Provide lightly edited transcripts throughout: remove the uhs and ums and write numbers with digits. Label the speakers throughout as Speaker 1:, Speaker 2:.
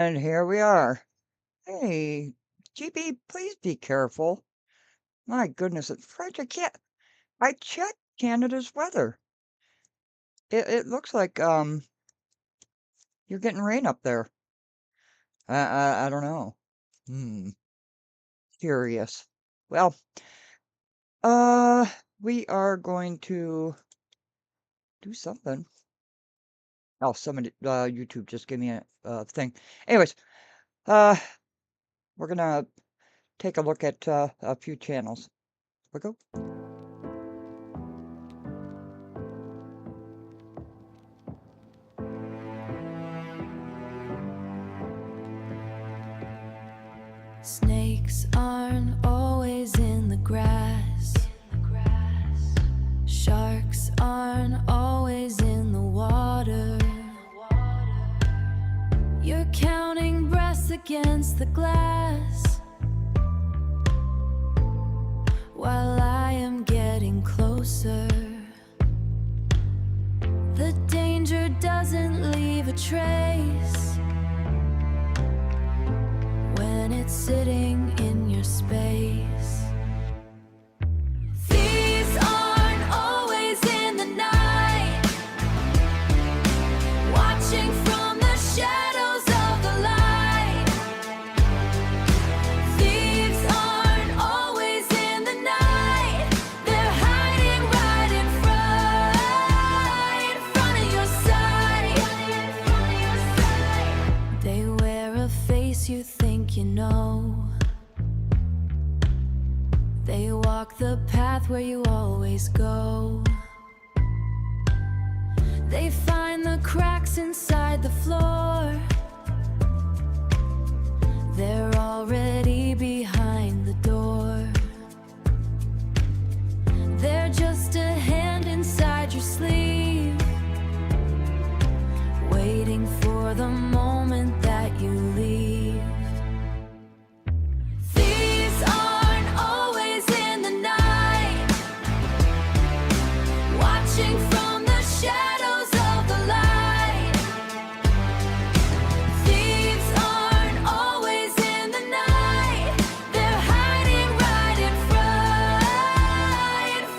Speaker 1: And here we are. Hey, GB, please be careful. My goodness, it's French. I checked Canada's weather. It looks like, you're getting rain up there. I don't know. Hmm, curious. Well, uh, we are going to do something. Oh, somebody, YouTube just gave me a, thing. Anyways, uh, we're gonna take a look at, a few channels. We go.
Speaker 2: Snakes aren't always in the grass. Sharks aren't always in the water. You're counting breaths against the glass, while I am getting closer. The danger doesn't leave a trace when it's sitting in your space. Thieves aren't always in the night, watching from the shadows of the light. Thieves aren't always in the night, they're hiding right in front of your sight. They wear a face you think you know. They walk the path where you always go. They find the cracks inside the floor. They're already behind the door. They're just a hand inside your sleeve, waiting for the moment that you leave. Thieves aren't always in the night, watching from the shadows of the light. Thieves aren't always in the night, they're hiding right in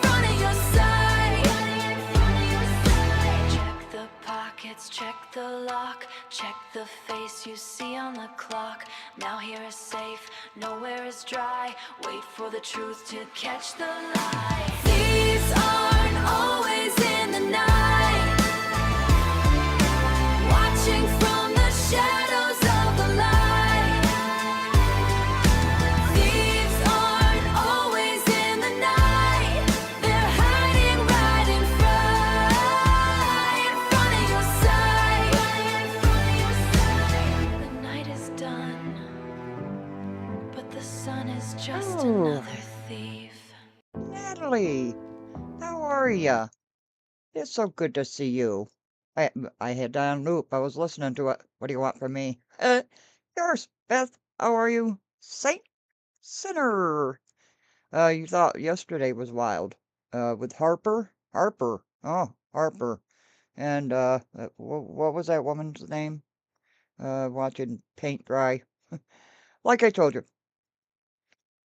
Speaker 2: front of your sight. Check the pockets, check the lock, check the face you see on the clock. Now here is safe, nowhere is dry. Wait for the truth to catch the light. Thieves aren't always in the night, watching from the shadows of the light. Thieves aren't always in the night, they're hiding right in front of your sight. The night is done, but the sun is just
Speaker 1: Oh,
Speaker 2: another thief.
Speaker 1: Natalie, how are ya? It's so good to see you. I had that on loop. I was listening to it. What do you want from me? Yours, Beth. How are you? Saint Sinner. You thought yesterday was wild. With Harper? Harper. Oh, Harper. And, what was that woman's name? Watching paint dry. Like I told you,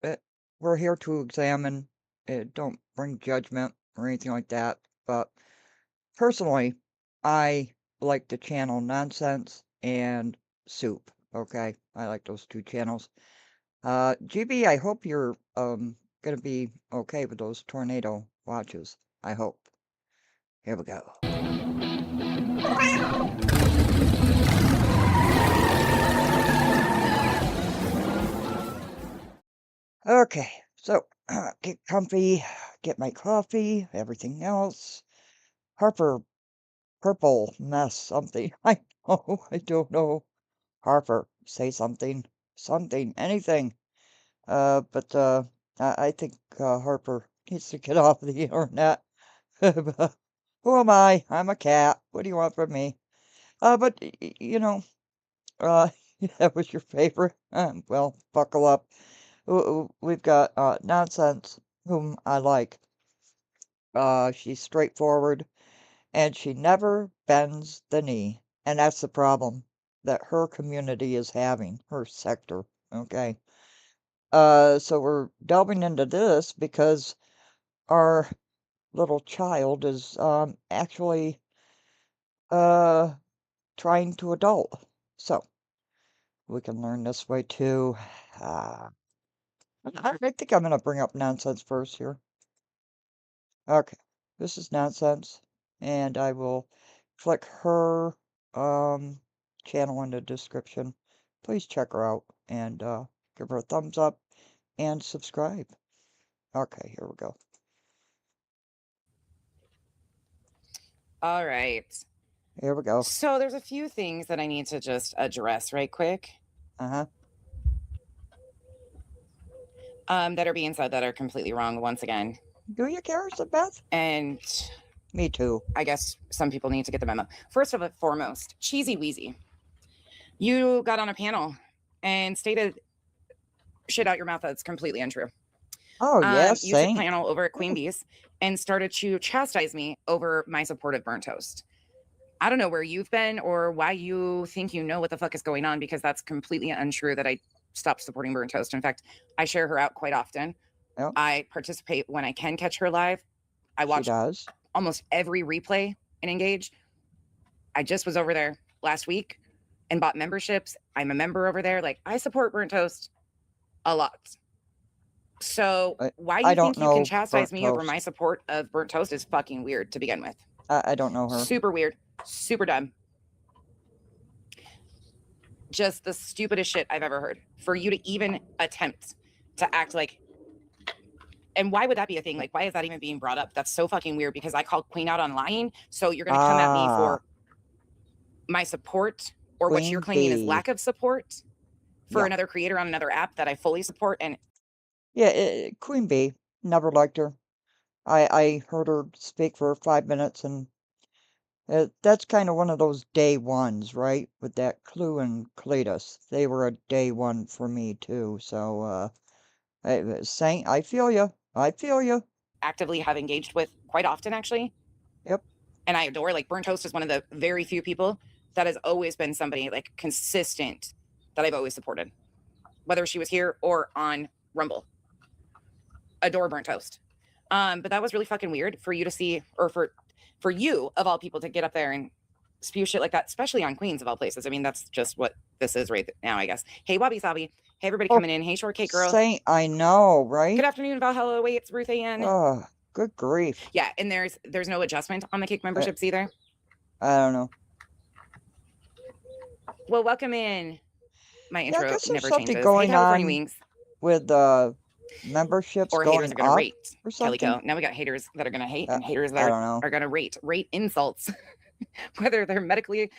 Speaker 1: uh, we're here to examine. Don't bring judgment or anything like that. But personally, I like the channel Nonsense and Soup. Okay, I like those two channels. GB, I hope you're gonna be okay with those tornado watches. I hope. Here we go. Okay, so get comfy, get my coffee, everything else. Harper, purple mess, something. I don't know. Harper, say something, something, anything. But I think Harper needs to get off the internet. But who am I? I'm a cat. What do you want from me? But you know, uh, that was your favorite. Well, buckle up. We've got Nonsense, whom I like. She's straightforward and she never bends the knee, and that's the problem. that her community is having, her sector, okay? So we're delving into this because our little child is, actually, uh, trying to adult. So we can learn this way too. Ah, I think I'm gonna bring up nonsense first here. Okay, this is nonsense, and I will click her um channel in the description. Please check her out and give her a thumbs up and subscribe. Okay, here we go.
Speaker 3: All right.
Speaker 1: Here we go.
Speaker 3: So there's a few things that I need to just address right quick
Speaker 1: Uh-huh.
Speaker 3: that are being said that are completely wrong once again.
Speaker 1: Do you care, Beth?
Speaker 3: And
Speaker 1: Me too.
Speaker 3: I guess some people need to get the memo. First of foremost, Cheesy Wheezy. You got on a panel and stated shit out your mouth that's completely untrue.
Speaker 1: Oh, yes,
Speaker 3: You took
Speaker 1: same.
Speaker 3: panel over at Queen Bee's and started to chastise me over my support of burnt toast. I don't know where you've been or why you think you know what the fuck is going on, because that's completely untrue that I stopped supporting burnt toast. In fact, I share her out quite often.
Speaker 1: Yep.
Speaker 3: I participate when I can catch her live. I
Speaker 1: She
Speaker 3: watch
Speaker 1: does.
Speaker 3: almost every replay and engage. I just was over there last week and bought memberships. I'm a member over there. Like, I support burnt toast a lot. So why
Speaker 1: I
Speaker 3: you
Speaker 1: don't
Speaker 3: think you can
Speaker 1: know
Speaker 3: chastise
Speaker 1: burnt
Speaker 3: me over
Speaker 1: toast.
Speaker 3: my support of burnt toast is fucking weird to begin with.
Speaker 1: I don't know her.
Speaker 3: Super weird, super dumb. Just the stupidest shit I've ever heard. For you to even attempt to act like, and why would that be a thing? Like, why is that even being brought up? That's so fucking weird, because I called Queen out on lying. So you're going to come at me for my support or what you're claiming is lack of support for another creator on another app that I fully support. And
Speaker 1: yeah, Queen Bee, never liked her. I heard her speak for 5 minutes, and that's kind of one of those day ones, right? With that Clue and Cletus. They were a day one for me too. So, Saint, I feel you. I feel you.
Speaker 3: actively have engaged with quite often, actually.
Speaker 1: Yep.
Speaker 3: And I adore, like, Burnt Toast is one of the very few people that has always been somebody like consistent that I've always supported, whether she was here or on Rumble. Adore Burnt Toast. But that was really fucking weird for you to see, or for you of all people to get up there and spew shit like that, especially on Queens of all places. I mean, that's just what this is right now, I guess. Hey, Wabi Sabi. Hey, everybody coming in. Hey, Shortcake Girl.
Speaker 1: Saint, I know, right?
Speaker 3: Good afternoon, Valhalla. Wait, it's Ruth Ann.
Speaker 1: Oh, good grief.
Speaker 3: Yeah, and there's no adjustment on the Kick memberships either.
Speaker 1: I don't know.
Speaker 3: Well, welcome in. My intro
Speaker 1: I guess there's
Speaker 3: never
Speaker 1: something
Speaker 3: changes.
Speaker 1: going
Speaker 3: Hey, California
Speaker 1: on
Speaker 3: Wings.
Speaker 1: with memberships
Speaker 3: Or
Speaker 1: going
Speaker 3: haters are gonna
Speaker 1: up
Speaker 3: rate.
Speaker 1: or
Speaker 3: Kelly
Speaker 1: something.
Speaker 3: Co. Now we got haters that are gonna hate and haters
Speaker 1: I
Speaker 3: that
Speaker 1: don't know.
Speaker 3: are gonna rate insults, whether they're medically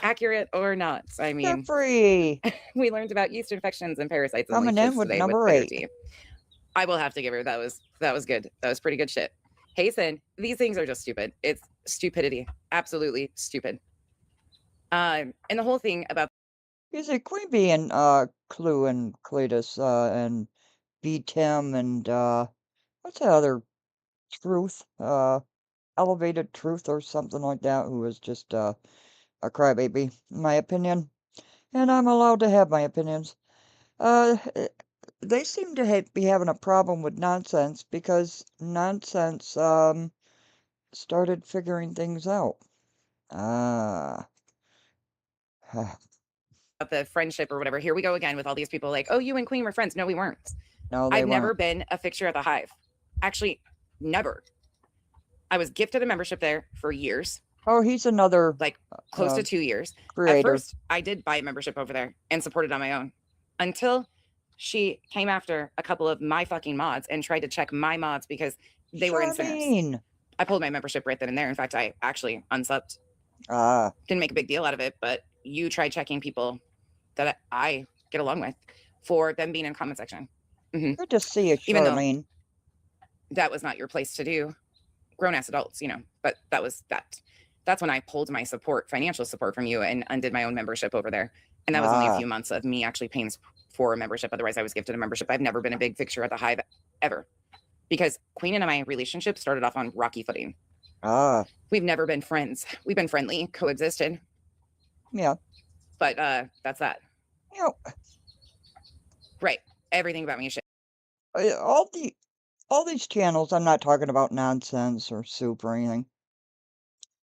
Speaker 3: accurate or not. I mean,
Speaker 1: Jeffrey
Speaker 3: we learned about yeast infections and parasites and
Speaker 1: coming in
Speaker 3: leeches
Speaker 1: with
Speaker 3: today
Speaker 1: number
Speaker 3: with Bitter
Speaker 1: 8.
Speaker 3: Tea. I will have to give her that was good. That was pretty good shit. Hasten, these things are just stupid. It's stupidity. Absolutely stupid. And the whole thing about
Speaker 1: Is it Queen Bee and Clue and Cletus and B Tim and what's that other Truth? Elevated Truth or something like that, who is just a crybaby, in my opinion. And I'm allowed to have my opinions. They seem to be having a problem with nonsense because nonsense started figuring things out. Ah.
Speaker 3: the friendship or whatever. Here we go again with all these people like, oh, you and Queen were friends. No, we weren't.
Speaker 1: No, they
Speaker 3: I've never
Speaker 1: weren't.
Speaker 3: been a fixture at the Hive. Actually, never. I was gifted a membership there for years.
Speaker 1: Oh, he's another
Speaker 3: like close to 2 years.
Speaker 1: creator.
Speaker 3: At first, I did buy a membership over there and supported on my own until she came after a couple of my fucking mods and tried to check my mods because they were insiders. I pulled my membership right then and there. In fact, I actually unsubbed. Didn't make a big deal out of it, but you tried checking people that I get along with for them being in the comment section.
Speaker 1: Good to see you, Charlene.
Speaker 3: Even though that was not your place to do. Grown-ass adults, you know, but that was that. That's when I pulled my support, financial support from you and undid my own membership over there. And that was only a few months of me actually paying for a membership. Otherwise, I was gifted a membership. I've never been a big fixture at the Hive ever because Queen and my relationship started off on rocky footing. We've never been friends. We've been friendly, coexisted.
Speaker 1: Yeah.
Speaker 3: But that's that.
Speaker 1: You know,
Speaker 3: Right. Everything about me is shit.
Speaker 1: all these channels, I'm not talking about nonsense or soup or anything.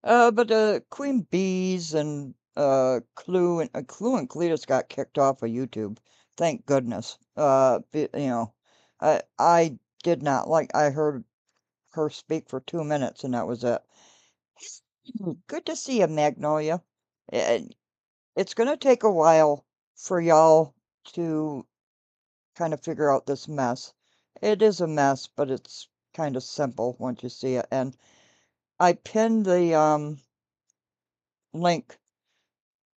Speaker 1: But Queen Bees and Clue and Cletus got kicked off of YouTube. Thank goodness. I did not like. I heard her speak for 2 minutes, and that was it. Good to see you, Magnolia. It's gonna take a while for y'all to kind of figure out this mess. It is a mess, but it's kind of simple once you see it. And I pinned the link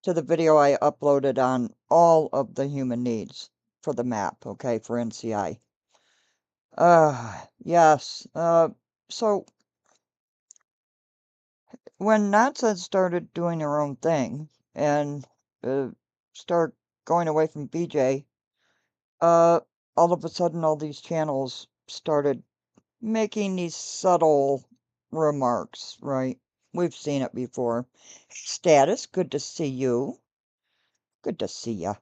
Speaker 1: to the video I uploaded on all of the human needs for the map, okay, for NCI. Yes. So when Nonsense started doing their own thing and start going away from BJ, all of a sudden all these channels started making these subtle remarks, right? We've seen it before. Status, good to see you. Good to see ya.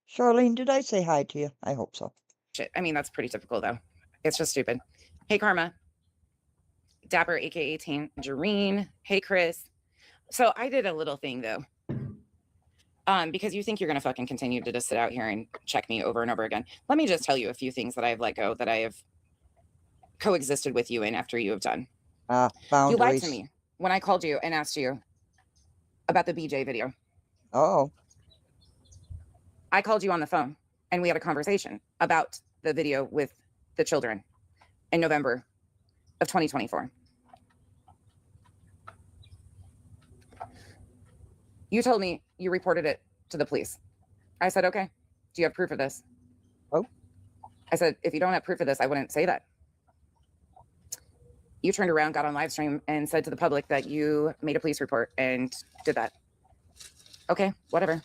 Speaker 1: Charlene, did I say hi to you? I hope so.
Speaker 3: Shit. I mean, that's pretty typical though. It's just stupid. Hey, Karma. Dapper, aka Tangerine. Hey, Chris. So I did a little thing though. Because you think you're gonna fucking continue to just sit out here and check me over and over again. Let me just tell you a few things that I've let go that I have coexisted with you in after you have done. You lied to
Speaker 1: Boundaries.
Speaker 3: me when I called you and asked you about the BJ video.
Speaker 1: Oh,
Speaker 3: I called you on the phone and we had a conversation about the video with the children in November of 2024. You told me you reported it to the police. I said, okay, do you have proof of this?
Speaker 1: Oh.
Speaker 3: I said, if you don't have proof of this, I wouldn't say that. You turned around, got on live stream and said to the public that you made a police report and did that. Okay, whatever.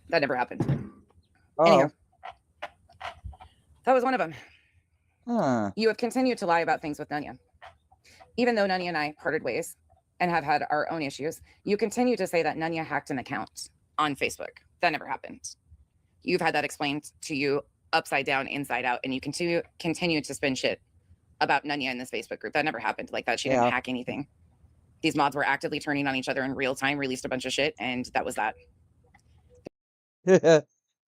Speaker 3: That never happened.
Speaker 1: oh,
Speaker 3: Anywho, that was one of them.
Speaker 1: huh.
Speaker 3: You have continued to lie about things with Nunya. Even though Nunya and I parted ways and have had our own issues, you continue to say that Nunya hacked an account on Facebook. That never happened. You've had that explained to you upside down, inside out, and you continue to spin shit about Nunya in this Facebook group. That never happened like that. She
Speaker 1: Yeah.
Speaker 3: didn't hack anything. These mods were actively turning on each other in real time, released a bunch of shit, and that was that.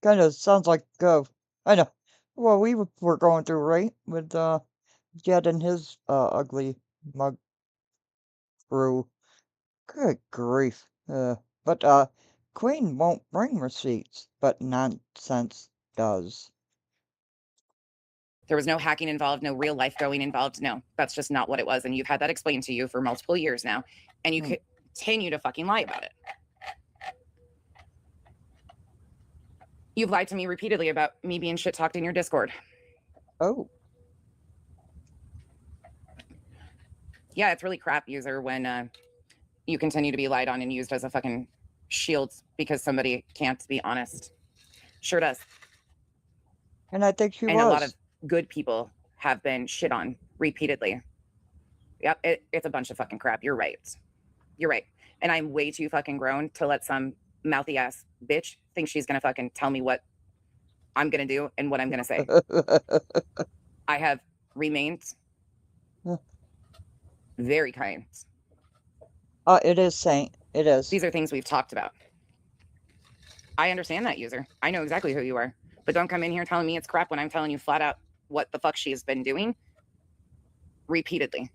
Speaker 1: Kind of sounds like, I know. Well, we were going through, right? With, Jed and his, ugly mug crew. Good grief. But Queen won't bring receipts, but Nonsense does.
Speaker 3: There was no hacking involved, no real life going involved. No, that's just not what it was. And you've had that explained to you for multiple years now. And you continue to fucking lie about it. You've lied to me repeatedly about me being shit talked in your Discord.
Speaker 1: Oh,
Speaker 3: Yeah, it's really crap, user, when you continue to be lied on and used as a fucking shield because somebody can't be honest. Sure does.
Speaker 1: and I think she
Speaker 3: And
Speaker 1: was.
Speaker 3: a lot of good people have been shit on repeatedly. Yep, it's a bunch of fucking crap. You're right. You're right. And I'm way too fucking grown to let some mouthy ass bitch think she's gonna fucking tell me what I'm gonna do and what I'm gonna say. I have remained very kind.
Speaker 1: It is Saint. It is.
Speaker 3: These are things we've talked about. I understand that, user. I know exactly who you are. But don't come in here telling me it's crap when I'm telling you flat out what the fuck she has been doing repeatedly.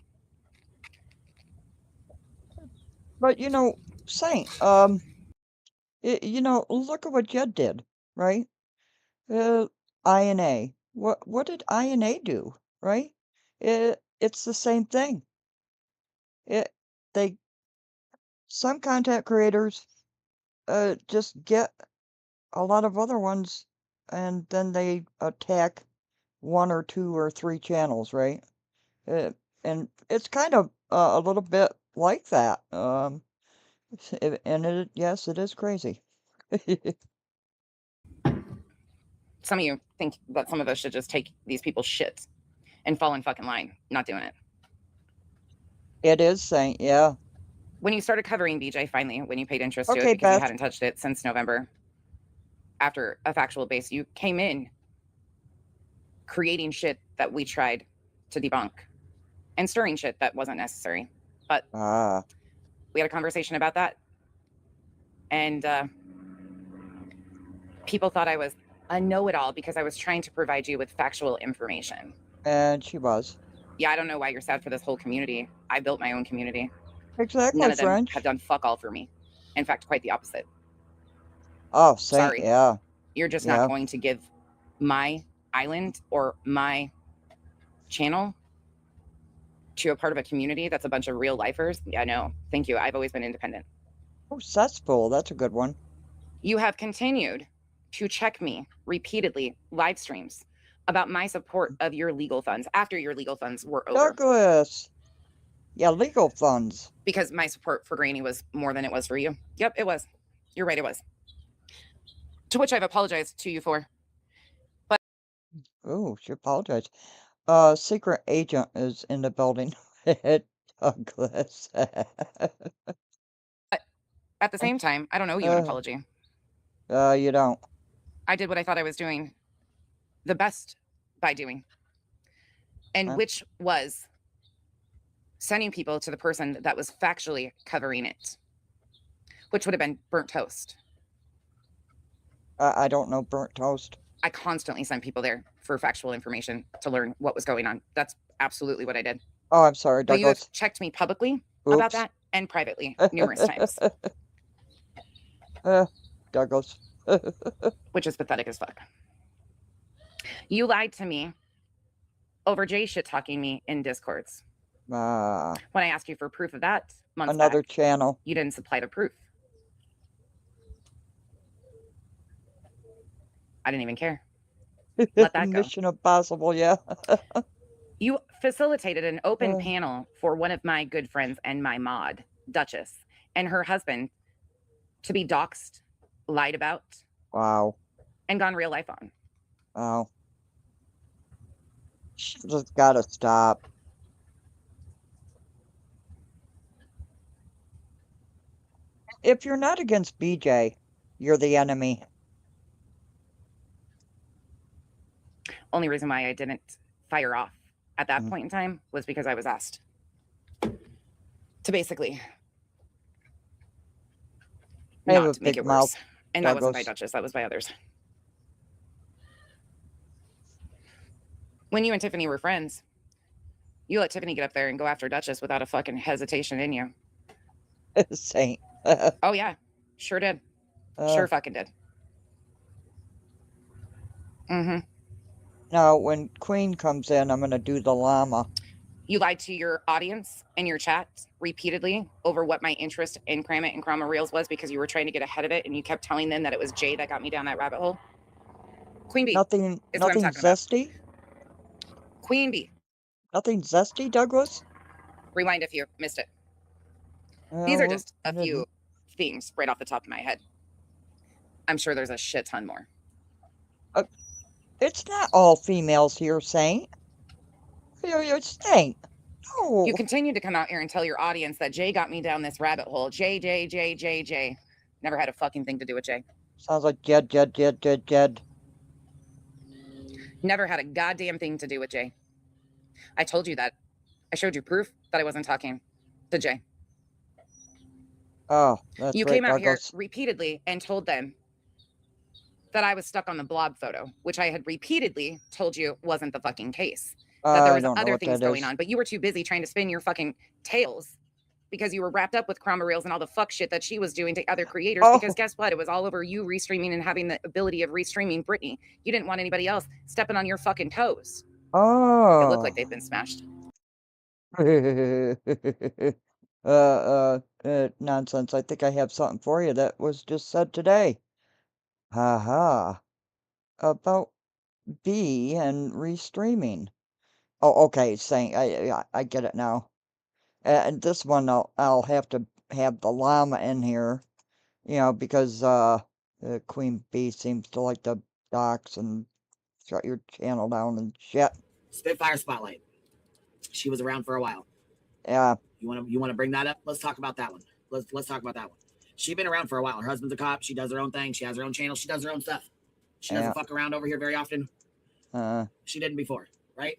Speaker 1: But Saint, look at what Jed did, right? INA. What did INA do, right? It's the same thing. Some content creators just get a lot of other ones and then they attack 1 or 2 or 3 channels, right? And it's kind of a little bit like that. Yes, it is crazy.
Speaker 3: Some of you think that some of us should just take these people's shit and fall in fucking line. Not doing it.
Speaker 1: It is Saint, yeah.
Speaker 3: when you started covering BJ, finally, when you paid interest to
Speaker 1: Okay,
Speaker 3: it because you
Speaker 1: Beth.
Speaker 3: hadn't touched it since November, after a factual base, you came in creating shit that we tried to debunk and stirring shit that wasn't necessary. But
Speaker 1: Ah,
Speaker 3: we had a conversation about that. And people thought I was a know-it-all because I was trying to provide you with factual information.
Speaker 1: and she was.
Speaker 3: Yeah, I don't know why you're sad for this whole community. I built my own community.
Speaker 1: Exactly,
Speaker 3: None of them
Speaker 1: French.
Speaker 3: have done fuck all for me. In fact, quite the opposite.
Speaker 1: Oh, Saint,
Speaker 3: Sorry.
Speaker 1: yeah.
Speaker 3: You're just
Speaker 1: Yeah.
Speaker 3: not going to give my island or my channel to a part of a community that's a bunch of real lifers. Yeah, no, thank you. I've always been independent.
Speaker 1: Oh, cesspool. That's a good one.
Speaker 3: You have continued to check me repeatedly, live streams, about my support of your legal funds after your legal funds were over.
Speaker 1: Douglas. Yeah, legal funds.
Speaker 3: Because my support for Granny was more than it was for you. Yep, it was. You're right, it was. To which I've apologized to you for.
Speaker 1: Oh, she apologized. Secret agent is in the building. Douglas.
Speaker 3: At the same time, I don't owe you an apology.
Speaker 1: You don't.
Speaker 3: I did what I thought I was doing the best by doing. And
Speaker 1: Huh?
Speaker 3: which was sending people to the person that was factually covering it, which would have been Burnt Toast.
Speaker 1: I don't know burnt toast.
Speaker 3: I constantly sent people there for factual information to learn what was going on. That's absolutely what I did.
Speaker 1: Oh, I'm sorry,
Speaker 3: But you have
Speaker 1: Douglas.
Speaker 3: checked me publicly about
Speaker 1: Oops.
Speaker 3: that and privately numerous times,
Speaker 1: Douglas.
Speaker 3: which is pathetic as fuck. You lied to me over Jay shit talking me in Discords. When I asked you for proof of that months
Speaker 1: Another
Speaker 3: back,
Speaker 1: channel.
Speaker 3: you didn't supply the proof. I didn't even care. Let that go.
Speaker 1: Mission Impossible, yeah.
Speaker 3: You facilitated an open panel for one of my good friends and my mod, Duchess, and her husband to be doxxed, lied about,
Speaker 1: Wow.
Speaker 3: and gone real life on.
Speaker 1: Wow. She just gotta stop. If you're not against BJ, you're the enemy.
Speaker 3: Only reason why I didn't fire off at that
Speaker 1: Mhm.
Speaker 3: point in time was because I was asked to basically
Speaker 1: I have a
Speaker 3: not make
Speaker 1: big
Speaker 3: it
Speaker 1: mouth,
Speaker 3: worse. And that wasn't by
Speaker 1: Douglas.
Speaker 3: Duchess, that was by others. When you and Tiffany were friends, you let Tiffany get up there and go after Duchess without a fucking hesitation in you.
Speaker 1: Saint.
Speaker 3: Oh yeah, sure did. Sure fucking did. Mm-hmm.
Speaker 1: Now, when Queen comes in, I'm gonna do the llama.
Speaker 3: You lied to your audience and your chat repeatedly over what my interest in Kramit and Krama Reels was because you were trying to get ahead of it and you kept telling them that it was Jay that got me down that rabbit hole. Queen Bee.
Speaker 1: Nothing
Speaker 3: is what I'm talking
Speaker 1: zesty?
Speaker 3: about. Queen Bee.
Speaker 1: Nothing zesty, Douglas?
Speaker 3: Rewind if you missed it. These are just a
Speaker 1: didn't.
Speaker 3: few things right off the top of my head. I'm sure there's a shit ton more.
Speaker 1: It's not all females here, Saint. You're Saint. No.
Speaker 3: You continue to come out here and tell your audience that Jay got me down this rabbit hole. Jay. Never had a fucking thing to do with Jay.
Speaker 1: Sounds like Jed.
Speaker 3: Never had a goddamn thing to do with Jay. I told you that. I showed you proof that I wasn't talking to Jay.
Speaker 1: Oh, that's
Speaker 3: You
Speaker 1: right,
Speaker 3: came out
Speaker 1: Douglas.
Speaker 3: here repeatedly and told them that I was stuck on the blob photo, which I had repeatedly told you wasn't the fucking case. That there
Speaker 1: I
Speaker 3: was
Speaker 1: don't know
Speaker 3: other
Speaker 1: what
Speaker 3: things
Speaker 1: that
Speaker 3: going
Speaker 1: is.
Speaker 3: on, but you were too busy trying to spin your fucking tails because you were wrapped up with Krama Reels and all the fuck shit that she was doing to other creators.
Speaker 1: Oh.
Speaker 3: Because guess what? It was all over you restreaming and having the ability of restreaming Britney. You didn't want anybody else stepping on your fucking toes.
Speaker 1: Oh.
Speaker 3: It looked like they've been smashed.
Speaker 1: Nonsense. I think I have something for you that was just said today. Haha. About B and restreaming. Oh, okay, Saint. I get it now. And this one I'll have to have the llama in here, you know, because Queen Bee seems to like to dox and shut your channel down and shit.
Speaker 4: Spitfire Spotlight. She was around for a while.
Speaker 1: Yeah.
Speaker 4: You want to bring that up? Let's talk about that one. let's talk about that one. She's been around for a while. Her husband's a cop. She does her own thing. She has her own channel. She does her own stuff. She doesn't
Speaker 1: Yeah.
Speaker 4: fuck around over here very often. She didn't before, right?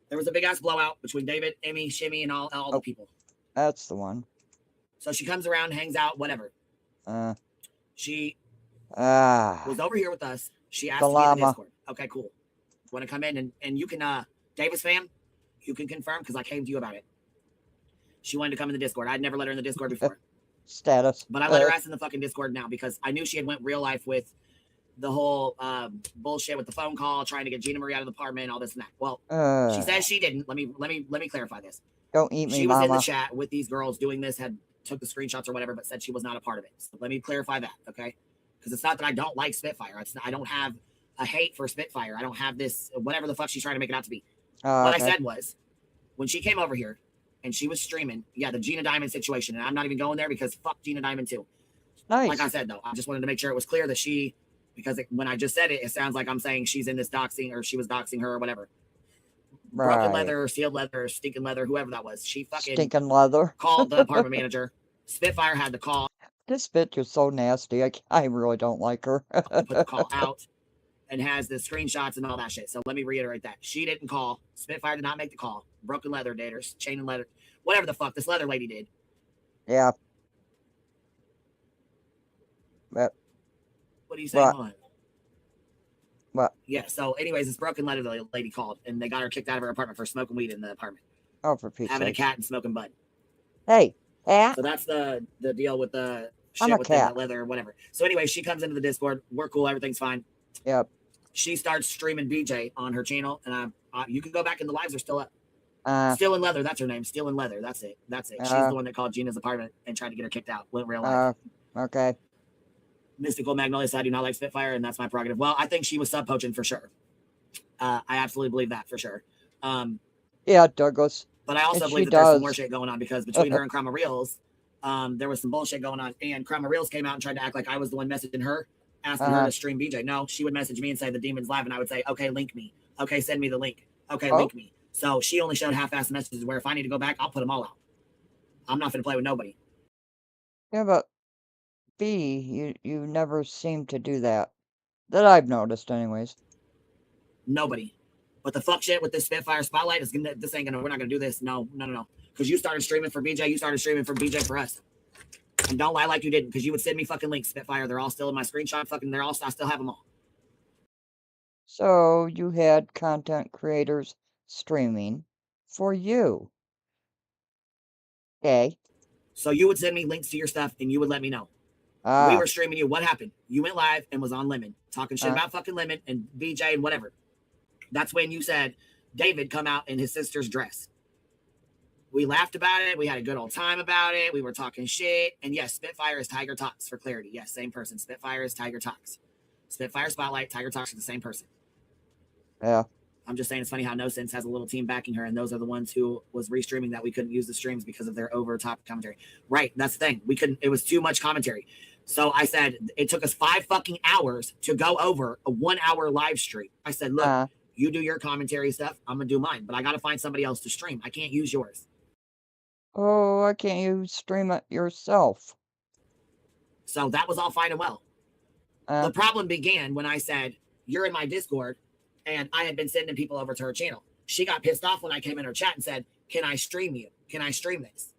Speaker 4: There was a big ass blowout between David, Emmy, Shimmy, and all the people.
Speaker 1: That's the one.
Speaker 4: So she comes around, hangs out, whatever. She was over here with us. She asked
Speaker 1: The
Speaker 4: to be in the
Speaker 1: llama.
Speaker 4: Discord. Okay, cool. Want to come in and you can, Davis fam, you can confirm because I came to you about it. She wanted to come in the Discord. I'd never let her in the Discord before.
Speaker 1: Status.
Speaker 4: But I let her ass in the fucking Discord now because I knew she had went real life with the whole bullshit with the phone call, trying to get Gina Marie out of the apartment, all this and that. Well, she says she didn't. Let me clarify this.
Speaker 1: Don't eat me,
Speaker 4: She was in the
Speaker 1: mama.
Speaker 4: chat with these girls doing this, took the screenshots or whatever, but said she was not a part of it. So let me clarify that, okay? Because it's not that I don't like Spitfire. I don't have a hate for Spitfire. I don't have this, whatever the fuck she's trying to make it out to be. What I said was, when she came over here and she was streaming, the Gina Diamond situation, and I'm not even going there because fuck Gina Diamond too.
Speaker 1: Nice.
Speaker 4: Like I said, though, I just wanted to make sure it was clear that because when I just said it, it sounds like I'm saying she's in this doxing or she was doxing her or whatever. Broken leather, or sealed leather, or stinking leather, whoever that was. She fucking
Speaker 1: Stinking leather.
Speaker 4: called the apartment manager. Spitfire had the call.
Speaker 1: This bitch is so nasty. I really don't like her.
Speaker 4: Put the call out and has the screenshots and all that shit. So let me reiterate that. She didn't call. Spitfire did not make the call. Broken leather daters, chain and leather, whatever the fuck this leather lady did.
Speaker 1: Yeah. But
Speaker 4: What are you saying?
Speaker 1: What? What?
Speaker 4: Yeah, so anyways, this broken leather lady called and they got her kicked out of her apartment for smoking weed in the apartment.
Speaker 1: Oh, for Pete's
Speaker 4: Having a
Speaker 1: sake.
Speaker 4: cat and smoking bud.
Speaker 1: Hey, cat.
Speaker 4: So that's the deal with the
Speaker 1: I'm
Speaker 4: shit
Speaker 1: a
Speaker 4: with
Speaker 1: cat.
Speaker 4: the leather or whatever. So anyway, she comes into the Discord. We're cool. Everything's fine.
Speaker 1: Yep.
Speaker 4: She starts streaming BJ on her channel, and you can go back and the lives are still up.
Speaker 1: Uh,
Speaker 4: Still in Leather, that's her name. Still in Leather, that's it. She's the one that called Gina's apartment and tried to get her kicked out. Went real life.
Speaker 1: okay.
Speaker 4: Mystical Magnolia said I do not like Spitfire, and that's my prerogative. Well, I think she was sub poaching for sure. I absolutely believe that for sure.
Speaker 1: Yeah, Douglas.
Speaker 4: But I also
Speaker 1: And she
Speaker 4: believe that there's some more
Speaker 1: does.
Speaker 4: shit going on because between her and Chroma Reels, there was some bullshit going on. And Chroma Reels came out and tried to act like I was the one messaging her, asking her to stream BJ. No, she would message me and say the demon's live, and I would say, okay, link me. Okay, send me the link. Okay, link me. So she only showed half-assed messages where if I need to go back, I'll put them all out. I'm not going to play with nobody.
Speaker 1: Yeah, but B, you never seem to do that. That I've noticed, anyways.
Speaker 4: Nobody. But the fuck shit with this Spitfire Spotlight is gonna. This ain't gonna. We're not gonna do this. No. Because you started streaming for BJ. You started streaming for BJ for us. And don't lie like you didn't, because you would send me fucking links. Spitfire. They're all still in my screenshot. Fucking. I still have them all.
Speaker 1: So you had content creators streaming for you. Okay.
Speaker 4: So you would send me links to your stuff, and you would let me know. We were streaming you. What happened? You went live and was on Lemon, talking shit about fucking Lemon and BJ and whatever. That's when you said David come out in his sister's dress. We laughed about it. We had a good old time about it. We were talking shit. And yes, Spitfire is Tiger Talks for clarity. Yes, same person. Spitfire is Tiger Talks. Spitfire Spotlight, Tiger Talks are the same person.
Speaker 1: Yeah.
Speaker 4: I'm just saying it's funny how No Sense has a little team backing her, and those are the ones who was restreaming that we couldn't use the streams because of their over top commentary. Right, that's the thing. We couldn't. It was too much commentary. So I said it took us 5 fucking hours to go over a 1 hour live stream. I said, look, you do your commentary stuff. I'm gonna do mine, but I gotta find somebody else to stream. I can't use yours.
Speaker 1: Oh, why can't you stream it yourself?
Speaker 4: So that was all fine and well. The problem began when I said, you're in my Discord, and I had been sending people over to her channel. She got pissed off when I came in her chat and said, can I stream you? Can I stream this?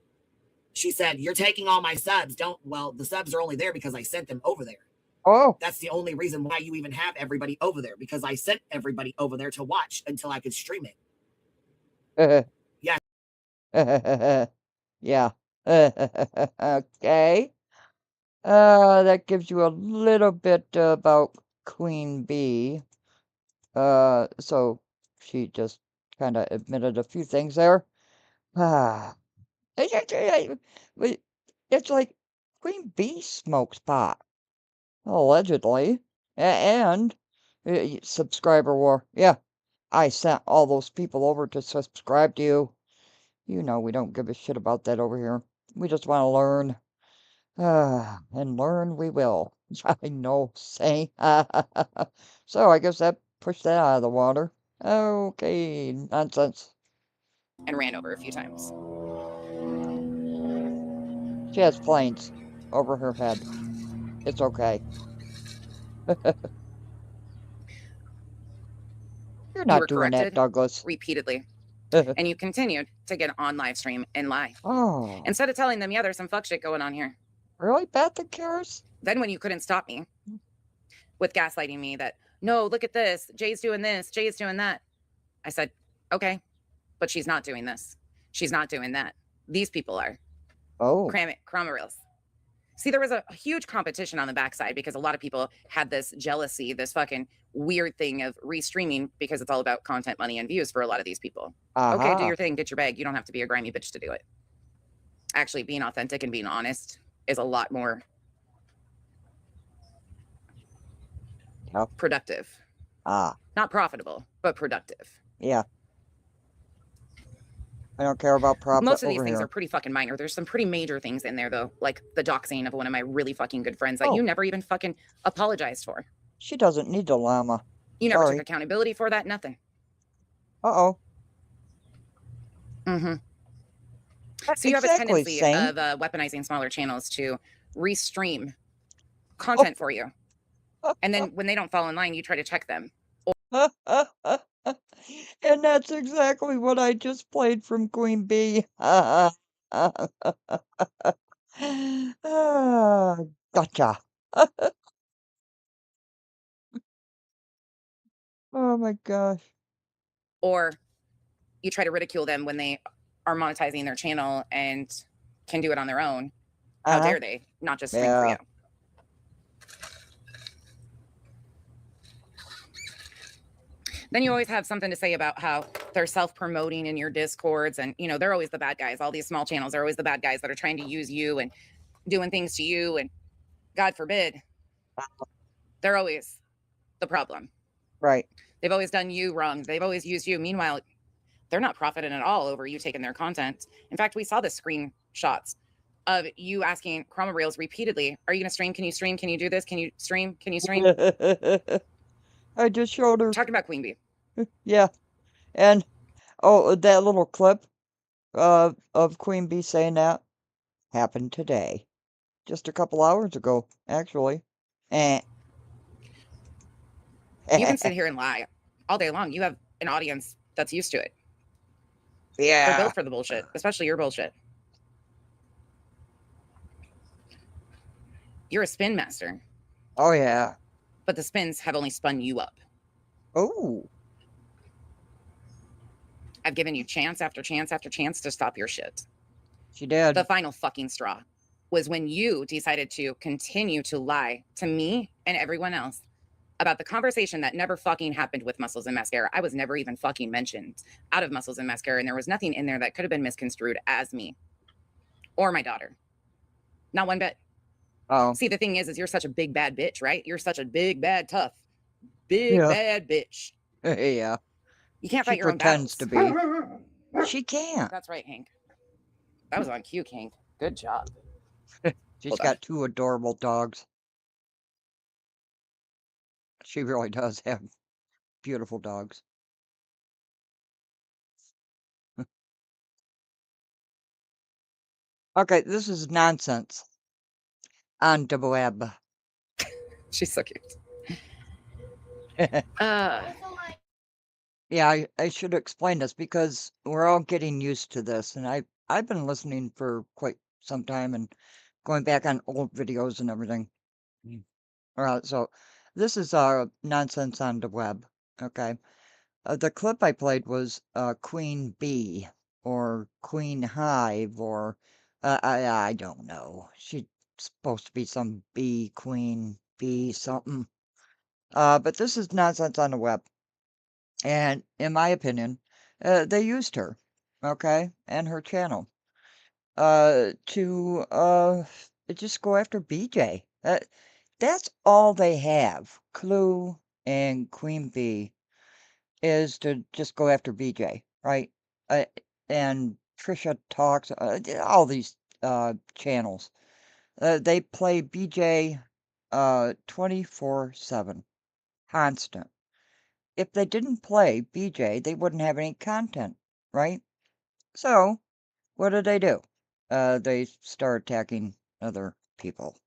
Speaker 4: She said, you're taking all my subs. Well, the subs are only there because I sent them over there.
Speaker 1: Oh.
Speaker 4: That's the only reason why you even have everybody over there, because I sent everybody over there to watch until I could stream it. Yeah.
Speaker 1: Yeah. Okay. That gives you a little bit about Queen Bee. So she just kind of admitted a few things there. It's like Queen Bee smokes pot, allegedly, and subscriber war. Yeah, I sent all those people over to subscribe to you. You know we don't give a shit about that over here. We just want to learn. And learn we will. I know, say. So I guess that pushed that out of the water. Okay, nonsense.
Speaker 3: And ran over a few times.
Speaker 1: She has planes over her head. It's okay. You're
Speaker 3: You
Speaker 1: not
Speaker 3: were
Speaker 1: doing that,
Speaker 3: corrected
Speaker 1: Douglas.
Speaker 3: repeatedly, and you continued to get on live stream and lie.
Speaker 1: Oh,
Speaker 3: Instead of telling them, yeah, there's some fuck shit going on here.
Speaker 1: really? Beth and cares?
Speaker 3: Then when you couldn't stop me with gaslighting me that, no, look at this, Jay's doing this, Jay's doing that. I said, okay, but she's not doing this. She's not doing that. These people are.
Speaker 1: Oh,
Speaker 3: Chromarils. See, there was a huge competition on the backside because a lot of people had this jealousy, this fucking weird thing of restreaming because it's all about content, money, and views for a lot of these people. Okay, do
Speaker 1: aha.
Speaker 3: your thing, get your bag. You don't have to be a grimy bitch to do it. Actually, being authentic and being honest is a lot more
Speaker 1: Yep.
Speaker 3: productive.
Speaker 1: Ah,
Speaker 3: Not profitable, but productive.
Speaker 1: yeah. I don't care about profit
Speaker 3: Most of these
Speaker 1: over
Speaker 3: things
Speaker 1: here.
Speaker 3: are pretty fucking minor. There's some pretty major things in there, though, like the doxing of one of my really fucking good friends that
Speaker 1: Oh.
Speaker 3: you never even fucking apologized for.
Speaker 1: She doesn't need the llama.
Speaker 3: You never
Speaker 1: Sorry.
Speaker 3: took accountability for that, nothing.
Speaker 1: Uh-oh.
Speaker 3: Mm-hmm. So you have a
Speaker 1: Exactly,
Speaker 3: tendency
Speaker 1: same.
Speaker 3: of weaponizing smaller channels to restream content for you. And then when they don't fall in line, you try to check them.
Speaker 1: And that's exactly what I just played from Queen Bee. Ah, gotcha. Oh my gosh.
Speaker 3: Or you try to ridicule them when they are monetizing their channel and can do it on their own. How
Speaker 1: Uh-huh.
Speaker 3: dare they not just stream for
Speaker 1: Yeah.
Speaker 3: you? Then you always have something to say about how they're self-promoting in your discords, and you know they're always the bad guys. All these small channels are always the bad guys that are trying to use you and doing things to you, and God forbid, they're always the problem.
Speaker 1: Right.
Speaker 3: They've always done you wrong. They've always used you. Meanwhile, they're not profiting at all over you taking their content. In fact, we saw the screenshots of you asking Chroma Reels repeatedly, are you going to stream? Can you stream? Can you do this? Can you stream? Can you stream?
Speaker 1: I just showed her.
Speaker 3: Talking about Queen Bee.
Speaker 1: Yeah. And, oh, that little clip of Queen Bee saying that happened today. Just a couple hours ago, actually. Eh.
Speaker 3: You can sit here and lie all day long. You have an audience that's used to it. They're
Speaker 1: Yeah.
Speaker 3: built for the bullshit, especially your bullshit. You're a spin master,
Speaker 1: Oh, yeah.
Speaker 3: but the spins have only spun you up.
Speaker 1: Oh.
Speaker 3: I've given you chance after chance after chance to stop your shit.
Speaker 1: She did.
Speaker 3: The final fucking straw was when you decided to continue to lie to me and everyone else about the conversation that never fucking happened with Muscles and Mascara. I was never even fucking mentioned out of Muscles and Mascara, and there was nothing in there that could have been misconstrued as me or my daughter. Not one bit.
Speaker 1: Oh.
Speaker 3: See, the thing is you're such a big bad bitch, right? You're such a big bad tough, big bad bitch.
Speaker 1: Yeah.
Speaker 3: You can't
Speaker 1: She
Speaker 3: fight your own
Speaker 1: pretends
Speaker 3: battles.
Speaker 1: to be. She can't.
Speaker 3: That's right, Hank. That was on cue, Hank. Good job.
Speaker 1: She's
Speaker 3: Hold on.
Speaker 1: got two adorable dogs. She really does have beautiful dogs. Okay, this is nonsense on the web.
Speaker 3: She's so cute.
Speaker 1: Yeah, I should explain this because we're all getting used to this, and I've been listening for quite some time and going back on old videos and everything. So this is nonsense on the web. Okay, the clip I played was Queen Bee or Queen Hive or I don't know. She's supposed to be some bee, queen bee, something. But this is nonsense on the web. And in my opinion, they used her, okay, and her channel, to just go after BJ. That's all they have. Clue and Queen Bee is to just go after BJ, right? Uh, and Trisha Talks, all these channels. They play BJ 24/7, constant. If they didn't play BJ, they wouldn't have any content, right? So, what do? they start attacking other people.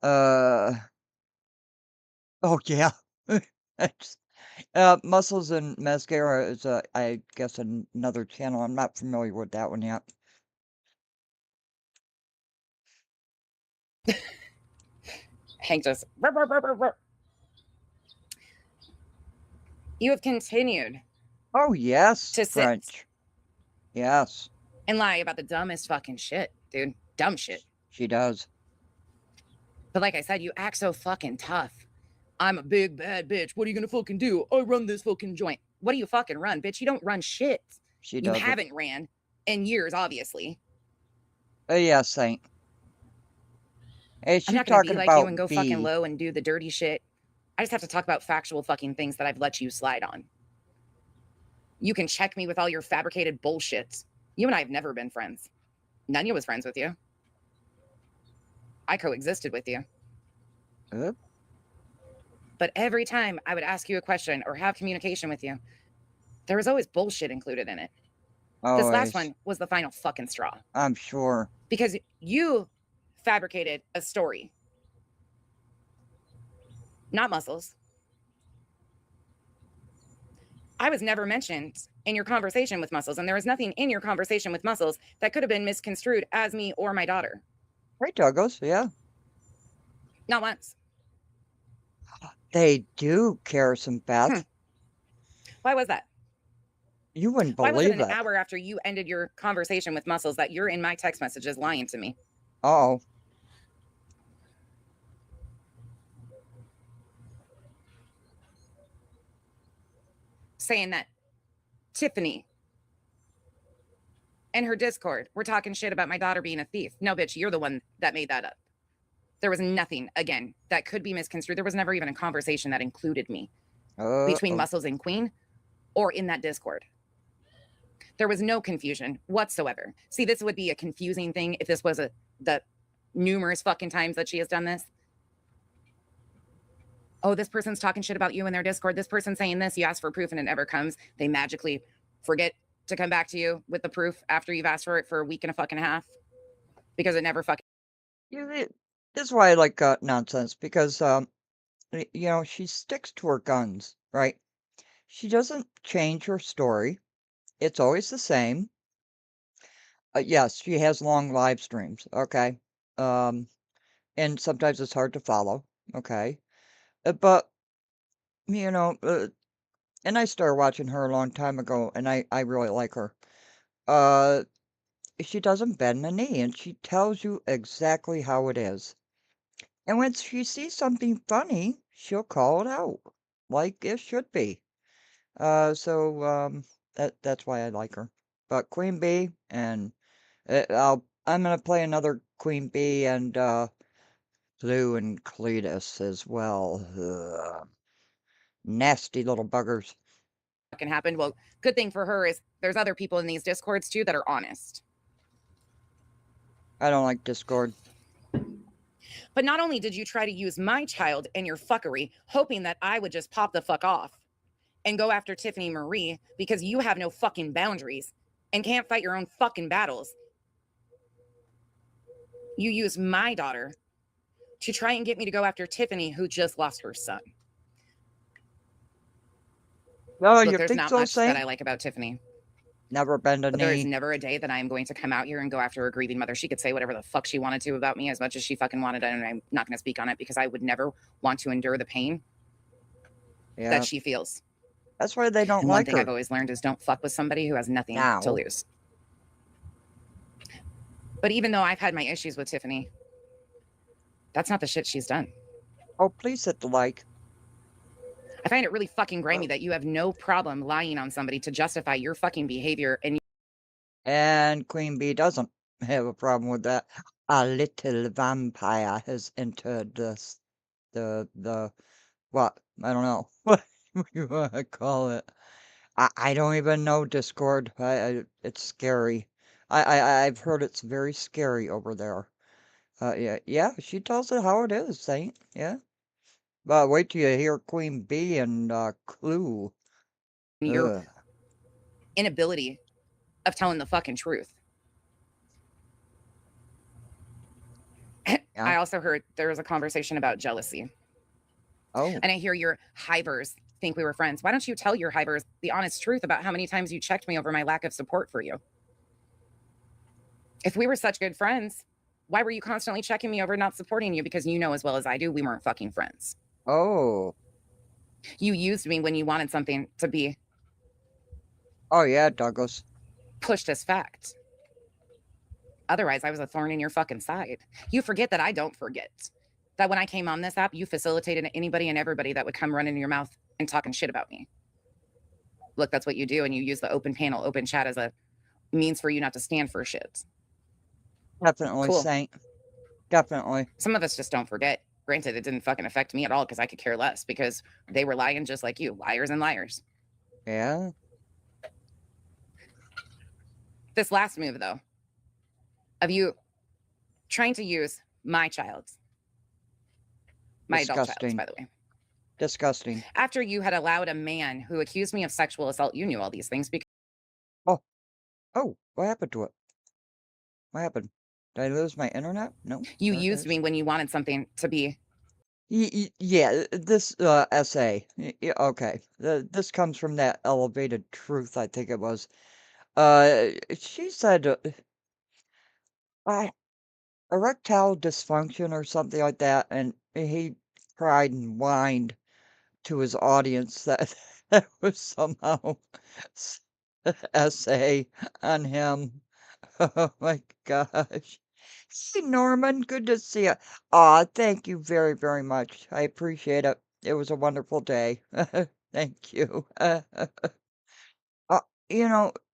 Speaker 1: Oh yeah. It's, Muscles and Mascara is, I guess, another channel. I'm not familiar with that one yet.
Speaker 3: Hank just. "Ruh, ruh, ruh, ruh, ruh." You have continued
Speaker 1: Oh yes,
Speaker 3: to sit
Speaker 1: French. Yes,
Speaker 3: and lie about the dumbest fucking shit, dude. Dumb shit.
Speaker 1: she does.
Speaker 3: But like I said, you act so fucking tough. I'm a big bad bitch. What are you gonna fucking do? I run this fucking joint. What do you fucking run, bitch? You don't run shit.
Speaker 1: She
Speaker 3: You
Speaker 1: does.
Speaker 3: haven't ran in years, obviously.
Speaker 1: Yes, Saint. Hey,
Speaker 3: I'm
Speaker 1: she
Speaker 3: not gonna be
Speaker 1: talking
Speaker 3: like you
Speaker 1: about
Speaker 3: and go fucking
Speaker 1: B.
Speaker 3: low and do the dirty shit. I just have to talk about factual fucking things that I've let you slide on. You can check me with all your fabricated bullshit. You and I have never been friends. Nunya was friends with you. I coexisted with you. But every time I would ask you a question or have communication with you, there was always bullshit included in it. This last one was the final fucking straw.
Speaker 1: I'm sure.
Speaker 3: Because you fabricated a story. Not Muscles. I was never mentioned in your conversation with Muscles, and there was nothing in your conversation with Muscles that could have been misconstrued as me or my daughter.
Speaker 1: Right, Douglas, yeah.
Speaker 3: Not once.
Speaker 1: They do, Karis and Beth.
Speaker 3: Why was that?
Speaker 1: You wouldn't
Speaker 3: Why was it
Speaker 1: believe
Speaker 3: an
Speaker 1: it.
Speaker 3: hour after you ended your conversation with Muscles that you're in my text messages lying to me?
Speaker 1: Uh-oh.
Speaker 3: Saying that Tiffany and her Discord were talking shit about my daughter being a thief. No, bitch, you're the one that made that up. There was nothing, again, that could be misconstrued. There was never even a conversation that included me between Muscles and Queen or in that Discord. There was no confusion whatsoever. See, this would be a confusing thing if this was the numerous fucking times that she has done this. Oh, this person's talking shit about you in their Discord. This person's saying this. You ask for proof and it never comes. They magically forget to come back to you with the proof after you've asked for it for a week and a fucking half because it never fucking.
Speaker 1: This is why I like nonsense, because you know, she sticks to her guns, right? She doesn't change her story. It's always the same. Yes, she has long live streams, okay? And sometimes it's hard to follow, okay? But, you know, and I started watching her a long time ago, and I really like her. She doesn't bend the knee, and she tells you exactly how it is. And when she sees something funny, she'll call it out, like it should be. That's why I like her. But Queen Bee, and I'm gonna play another Queen Bee and Blue and Cletus as well. Ugh. Nasty little buggers.
Speaker 3: fucking happened. Well, good thing for her is there's other people in these Discords too that are honest.
Speaker 1: I don't like Discord.
Speaker 3: But not only did you try to use my child in your fuckery, hoping that I would just pop the fuck off and go after Tiffany Marie because you have no fucking boundaries and can't fight your own fucking battles. You use my daughter to try and get me to go after Tiffany, who just lost her son.
Speaker 1: No,
Speaker 3: Look,
Speaker 1: you
Speaker 3: there's
Speaker 1: think
Speaker 3: not
Speaker 1: so,
Speaker 3: much that I
Speaker 1: Saint?
Speaker 3: like about Tiffany.
Speaker 1: Never bend a
Speaker 3: But there is
Speaker 1: knee.
Speaker 3: never a day that I am going to come out here and go after a grieving mother. She could say whatever the fuck she wanted to about me as much as she fucking wanted, and I'm not going to speak on it because I would never want to endure the pain
Speaker 1: Yeah,
Speaker 3: that she feels.
Speaker 1: that's why they don't
Speaker 3: And one
Speaker 1: like
Speaker 3: thing
Speaker 1: her.
Speaker 3: I've always learned is don't fuck with somebody who has nothing
Speaker 1: Now.
Speaker 3: to lose. But even though I've had my issues with Tiffany, that's not the shit she's done.
Speaker 1: Oh, please hit the like.
Speaker 3: I find it really fucking grimy that you have no problem lying on somebody to justify your fucking behavior.
Speaker 1: And Queen Bee doesn't have a problem with that. A little vampire has entered the what? I don't know. What you want to call it? I don't even know Discord. It's scary. I've heard it's very scary over there. Yeah, she tells it how it is, Saint. Yeah. But wait till you hear Queen Bee and Clue.
Speaker 3: Your
Speaker 1: Ugh.
Speaker 3: inability of telling the fucking truth.
Speaker 1: Yeah.
Speaker 3: I also heard there was a conversation about jealousy.
Speaker 1: Oh.
Speaker 3: And I hear your hivers think we were friends. Why don't you tell your hivers the honest truth about how many times you checked me over my lack of support for you? If we were such good friends, why were you constantly checking me over not supporting you? Because you know as well as I do, we weren't fucking friends.
Speaker 1: Oh.
Speaker 3: You used me when you wanted something to be
Speaker 1: Oh, yeah, Douglas.
Speaker 3: pushed as fact. Otherwise, I was a thorn in your fucking side. You forget that I don't forget. That when I came on this app, you facilitated anybody and everybody that would come running in your mouth and talking shit about me. Look, that's what you do. And you use the open panel, open chat as a means for you not to stand for shit.
Speaker 1: Definitely,
Speaker 3: Cool.
Speaker 1: Saint. Definitely.
Speaker 3: Some of us just don't forget. Granted, it didn't fucking affect me at all because I could care less because they were lying just like you. Liars and liars.
Speaker 1: Yeah.
Speaker 3: This last move, though, of you trying to use my child's, my adult child's,
Speaker 1: Disgusting.
Speaker 3: by the way.
Speaker 1: Disgusting.
Speaker 3: After you had allowed a man who accused me of sexual assault, you knew all these things because
Speaker 1: Oh, what happened to it? What happened? Did I lose my internet? No.
Speaker 3: you
Speaker 1: There it
Speaker 3: used
Speaker 1: is.
Speaker 3: me when you wanted something to be.
Speaker 1: Yeah, this essay. Okay. This comes from that Elevated Truth, I think it was. She said I erectile dysfunction or something like that, and he cried and whined to his audience that that was somehow s- essay on him. Oh my gosh. Hey Norman, good to see you. Aw, thank you very, very much. I appreciate it. It was a wonderful day. Thank you. Uh,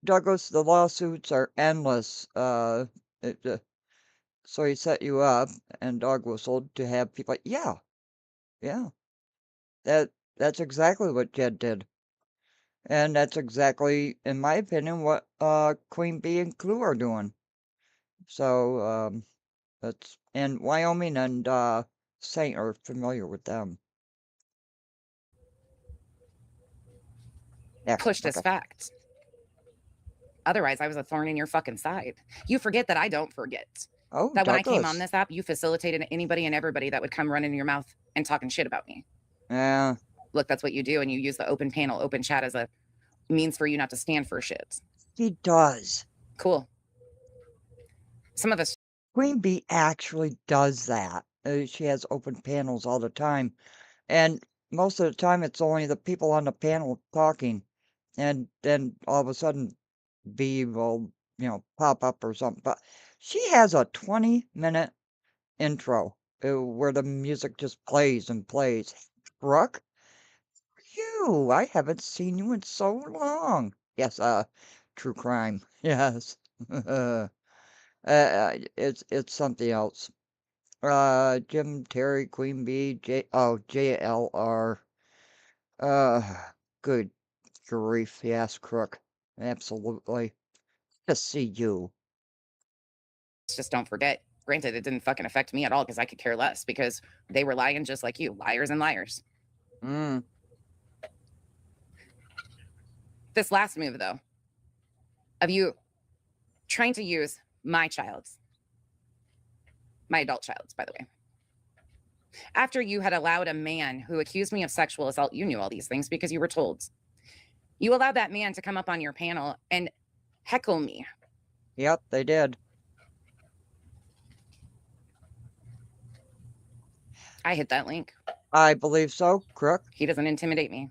Speaker 1: Douglas, the lawsuits are endless. It, so he set you up and dog whistled to have people like, yeah, yeah. That's exactly what Jed did. And that's exactly, in my opinion, what Queen Bee and Clue are doing. So, that's and Wyoming and Saint are familiar with them. Yeah,
Speaker 3: Pushed as
Speaker 1: okay.
Speaker 3: fact. Otherwise, I was a thorn in your fucking side. You forget that I don't forget.
Speaker 1: Oh,
Speaker 3: That when I came on
Speaker 1: Douglas.
Speaker 3: this app, you facilitated anybody and everybody that would come running in your mouth and talking shit about me.
Speaker 1: Yeah,
Speaker 3: Look, that's what you do. And you use the open panel, open chat as a means for you not to stand for shit.
Speaker 1: he does.
Speaker 3: Cool. Some of us
Speaker 1: Queen Bee actually does that. She has open panels all the time. And most of the time, it's only the people on the panel talking. And then all of a sudden, Bee will, pop up or something. But she has a 20-minute intro where the music just plays and plays. Brooke, I haven't seen you in so long. Yes, true crime. Yes. It's something else. Jim, Terry, Queen Bee, JLR. Uh, good grief, yes, Crook. Absolutely. To see you.
Speaker 3: just don't forget. Granted, it didn't fucking affect me at all because I could care less because they were lying just like you. Liars and liars.
Speaker 1: Mm.
Speaker 3: This last move, though, of you trying to use my child's, my adult child's, by the way. After you had allowed a man who accused me of sexual assault, you knew all these things because you were told. You allowed that man to come up on your panel and heckle me.
Speaker 1: Yep, they did.
Speaker 3: I hit that link.
Speaker 1: I believe so, Crook.
Speaker 3: He doesn't intimidate me.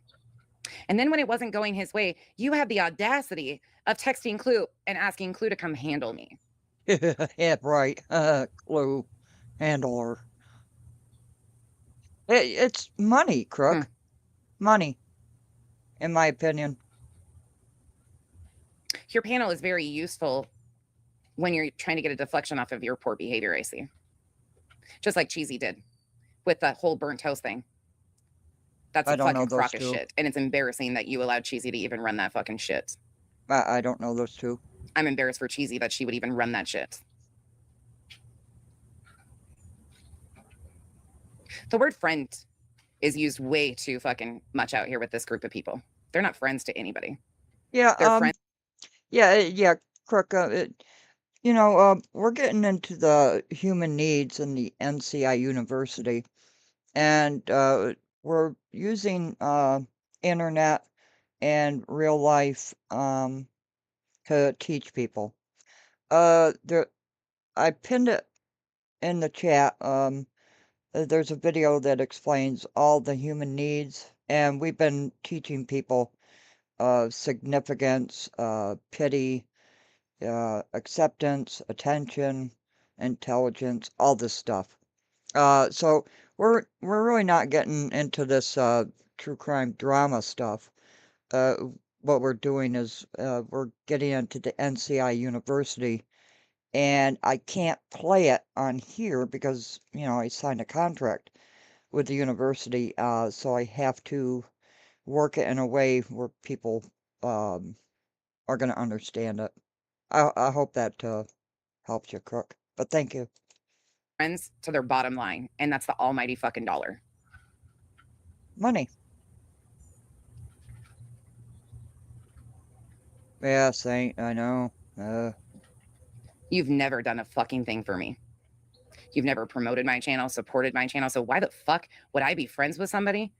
Speaker 3: And then when it wasn't going his way, you had the audacity of texting Clue and asking Clue to come handle me.
Speaker 1: Yeah, right. Clue. Handler. It's money, Crook. Money, in my opinion.
Speaker 3: Your panel is very useful when you're trying to get a deflection off of your poor behavior, I see. Just like Cheesy did with the whole burnt toast thing. That's
Speaker 1: I
Speaker 3: a
Speaker 1: don't know
Speaker 3: fucking
Speaker 1: those
Speaker 3: crock of
Speaker 1: two.
Speaker 3: shit. And it's embarrassing that you allowed Cheesy to even run that fucking shit.
Speaker 1: I don't know those two.
Speaker 3: I'm embarrassed for Cheesy that she would even run that shit. The word friend is used way too fucking much out here with this group of people. They're not friends to anybody.
Speaker 1: Yeah,
Speaker 3: They're friends.
Speaker 1: yeah, Crook, You know, we're getting into the human needs in the NCI University, and we're using internet and real life to teach people. There, I pinned it in the chat. There's a video that explains all the human needs, and we've been teaching people significance, pity, acceptance, attention, intelligence, all this stuff. So we're really not getting into this true crime drama stuff. Uh, what we're doing is we're getting into the NCI University, and I can't play it on here because I signed a contract with the university, so I have to work it in a way where people um, are going to understand it. I hope that helps you, Crook. But thank you.
Speaker 3: Friends to their bottom line, and that's the almighty fucking dollar.
Speaker 1: Money. Yeah, Saint, I know.
Speaker 3: You've never done a fucking thing for me. You've never promoted my channel, supported my channel. So why the fuck would I be friends with somebody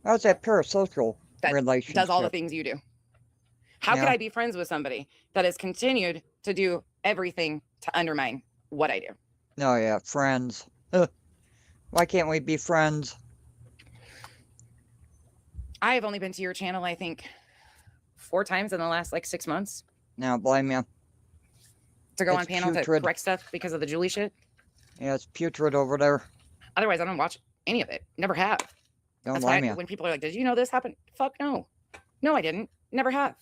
Speaker 1: How's that parasocial
Speaker 3: that
Speaker 1: relationship?
Speaker 3: does all the things you do? How could
Speaker 1: Yeah.
Speaker 3: I be friends with somebody that has continued to do everything to undermine what I do?
Speaker 1: Oh, yeah, friends. Why can't we be friends?
Speaker 3: I have only been to your channel, I think, 4 times in the last, 6 months.
Speaker 1: Now, blame you.
Speaker 3: To go
Speaker 1: It's
Speaker 3: on panel to
Speaker 1: putrid.
Speaker 3: correct stuff because of the Julie shit.
Speaker 1: Yeah, it's putrid over there.
Speaker 3: Otherwise, I don't watch any of it. Never have.
Speaker 1: Don't
Speaker 3: That's
Speaker 1: blame
Speaker 3: why
Speaker 1: you.
Speaker 3: when people are like, did you know this happened? Fuck no. No, I didn't. Never have.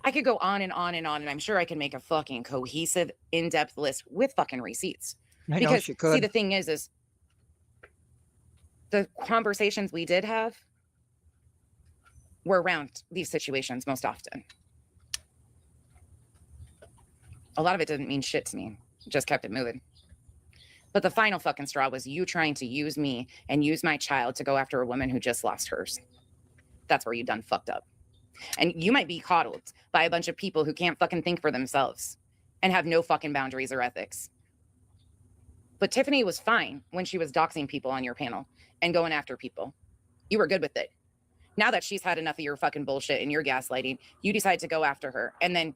Speaker 3: I could go on and on and on, and I'm sure I can make a fucking cohesive, in-depth list with fucking receipts.
Speaker 1: I know
Speaker 3: Because
Speaker 1: she
Speaker 3: see,
Speaker 1: could.
Speaker 3: the thing is the conversations we did have were around these situations most often. A lot of it didn't mean shit to me. Just kept it moving. But the final fucking straw was you trying to use me and use my child to go after a woman who just lost hers. That's where you done fucked up. And you might be coddled by a bunch of people who can't fucking think for themselves and have no fucking boundaries or ethics. But Tiffany was fine when she was doxing people on your panel and going after people. You were good with it. Now that she's had enough of your fucking bullshit and your gaslighting, you decide to go after her. And then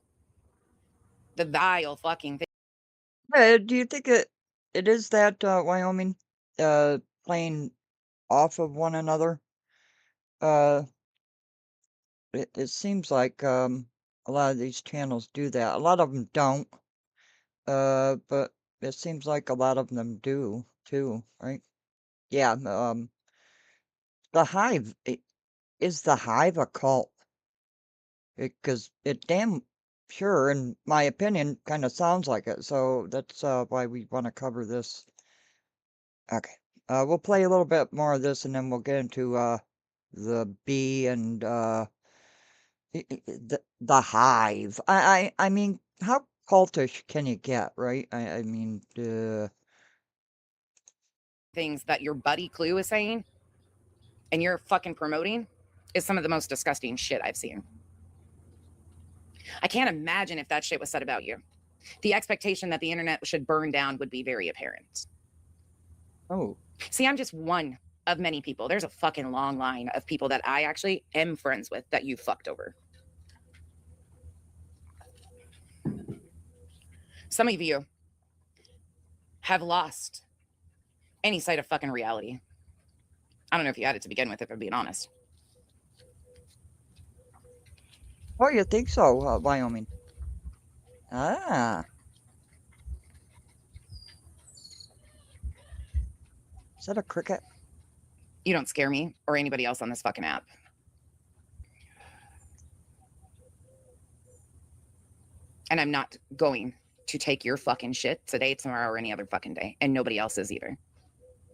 Speaker 3: the vile fucking thing.
Speaker 1: Do you think it is that Wyoming playing off of one another? It seems like a lot of these channels do that. A lot of them don't. But it seems like a lot of them do too, right? Yeah. The Hive is the Hive a cult? Because it damn sure, in my opinion, kind of sounds like it. So that's why we want to cover this. Okay. We'll play a little bit more of this, and then we'll get into the bee and the Hive. I mean, how cultish can you get, right? I mean,
Speaker 3: things that your buddy Clue is saying and you're fucking promoting is some of the most disgusting shit I've seen. I can't imagine if that shit was said about you. The expectation that the internet should burn down would be very apparent.
Speaker 1: oh,
Speaker 3: See, I'm just one of many people. There's a fucking long line of people that I actually am friends with that you fucked over. Some of you have lost any sight of fucking reality. I don't know if you had it to begin with, if I'm being honest.
Speaker 1: oh, you think so, Wyoming? Ah. Is that a cricket?
Speaker 3: You don't scare me or anybody else on this fucking app. And I'm not going to take your fucking shit today, tomorrow, or any other fucking day. And nobody else is either.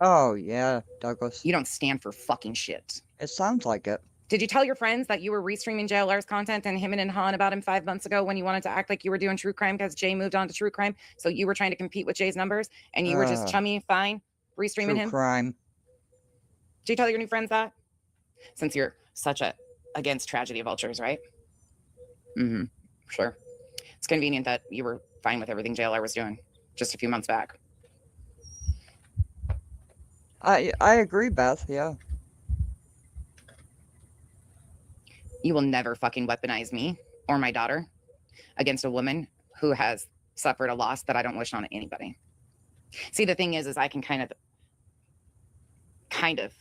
Speaker 1: Oh, yeah, Douglas.
Speaker 3: You don't stand for fucking shit.
Speaker 1: It sounds like it.
Speaker 3: Did you tell your friends that you were restreaming JLR's content and him and Han about him 5 months ago when you wanted to act like you were doing true crime because Jay moved on to true crime? So you were trying to compete with Jay's numbers and you were just chummy, fine, restreaming
Speaker 1: True
Speaker 3: him?
Speaker 1: crime.
Speaker 3: Did you tell your new friends that? Since you're such a against tragedy vultures, right? Mm-hmm. Sure. It's convenient that you were fine with everything JLR was doing just a few months back.
Speaker 1: I agree, Beth. Yeah.
Speaker 3: You will never fucking weaponize me or my daughter against a woman who has suffered a loss that I don't wish on anybody. See, the thing is I can kind of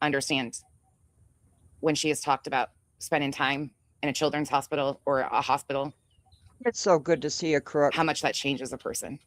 Speaker 3: understand when she has talked about spending time in a children's hospital or a hospital,
Speaker 1: It's so good to see you, Crook.
Speaker 3: how much that changes a person.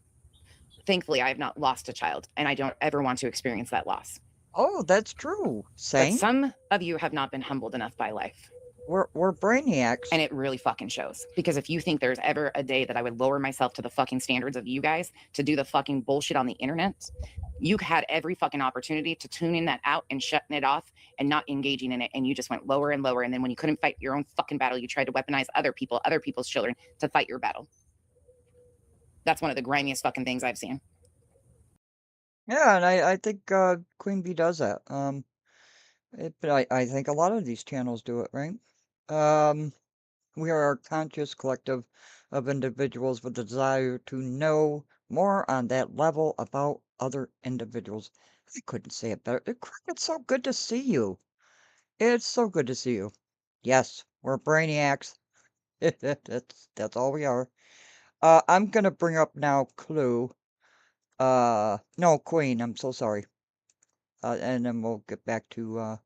Speaker 3: Thankfully, I have not lost a child, and I don't ever want to experience that loss.
Speaker 1: Oh, that's true.
Speaker 3: But
Speaker 1: Saint.
Speaker 3: some of you have not been humbled enough by life.
Speaker 1: We're brainiacs.
Speaker 3: And it really fucking shows. Because if you think there's ever a day that I would lower myself to the fucking standards of you guys to do the fucking bullshit on the internet, you had every fucking opportunity to tune in that out and shutting it off and not engaging in it. And you just went lower and lower. And then when you couldn't fight your own fucking battle, you tried to weaponize other people, other people's children to fight your battle. That's one of the grimiest fucking things I've seen.
Speaker 1: Yeah, and I think Queen Bee does that. But I think a lot of these channels do it, right? We are a conscious collective of individuals with the desire to know more on that level about other individuals. I couldn't say it better. It's so good to see you. It's so good to see you. Yes, we're brainiacs. That's all we are. I'm gonna bring up now Clue. No, Queen. I'm so sorry. And then we'll get back to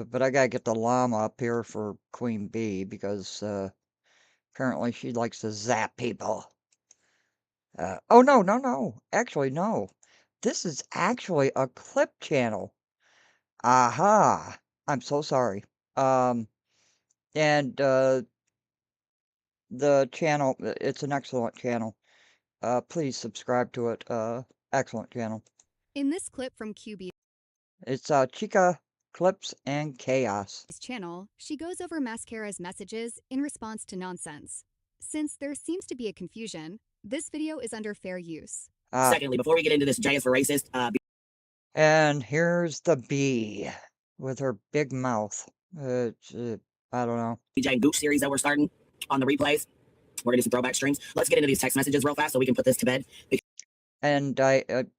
Speaker 1: but I gotta get the llama up here for Queen Bee because apparently she likes to zap people. Oh no. Actually, no. This is actually a clip channel. Aha. I'm so sorry. And the channel, it's an excellent channel. Please subscribe to it. Excellent channel.
Speaker 5: In this clip from QB
Speaker 1: It's Chica Clips and Chaos.
Speaker 5: channel, she goes over Mascara's messages in response to nonsense. Since there seems to be a confusion, this video is under fair use.
Speaker 4: Secondly, before we get into this J is for racist,
Speaker 1: And here's the bee with her big mouth. I don't know.
Speaker 4: BJ and Gooch series that we're starting on the replays. We're gonna do some throwback streams. Let's get into these text messages real fast so we can put this to bed.
Speaker 1: And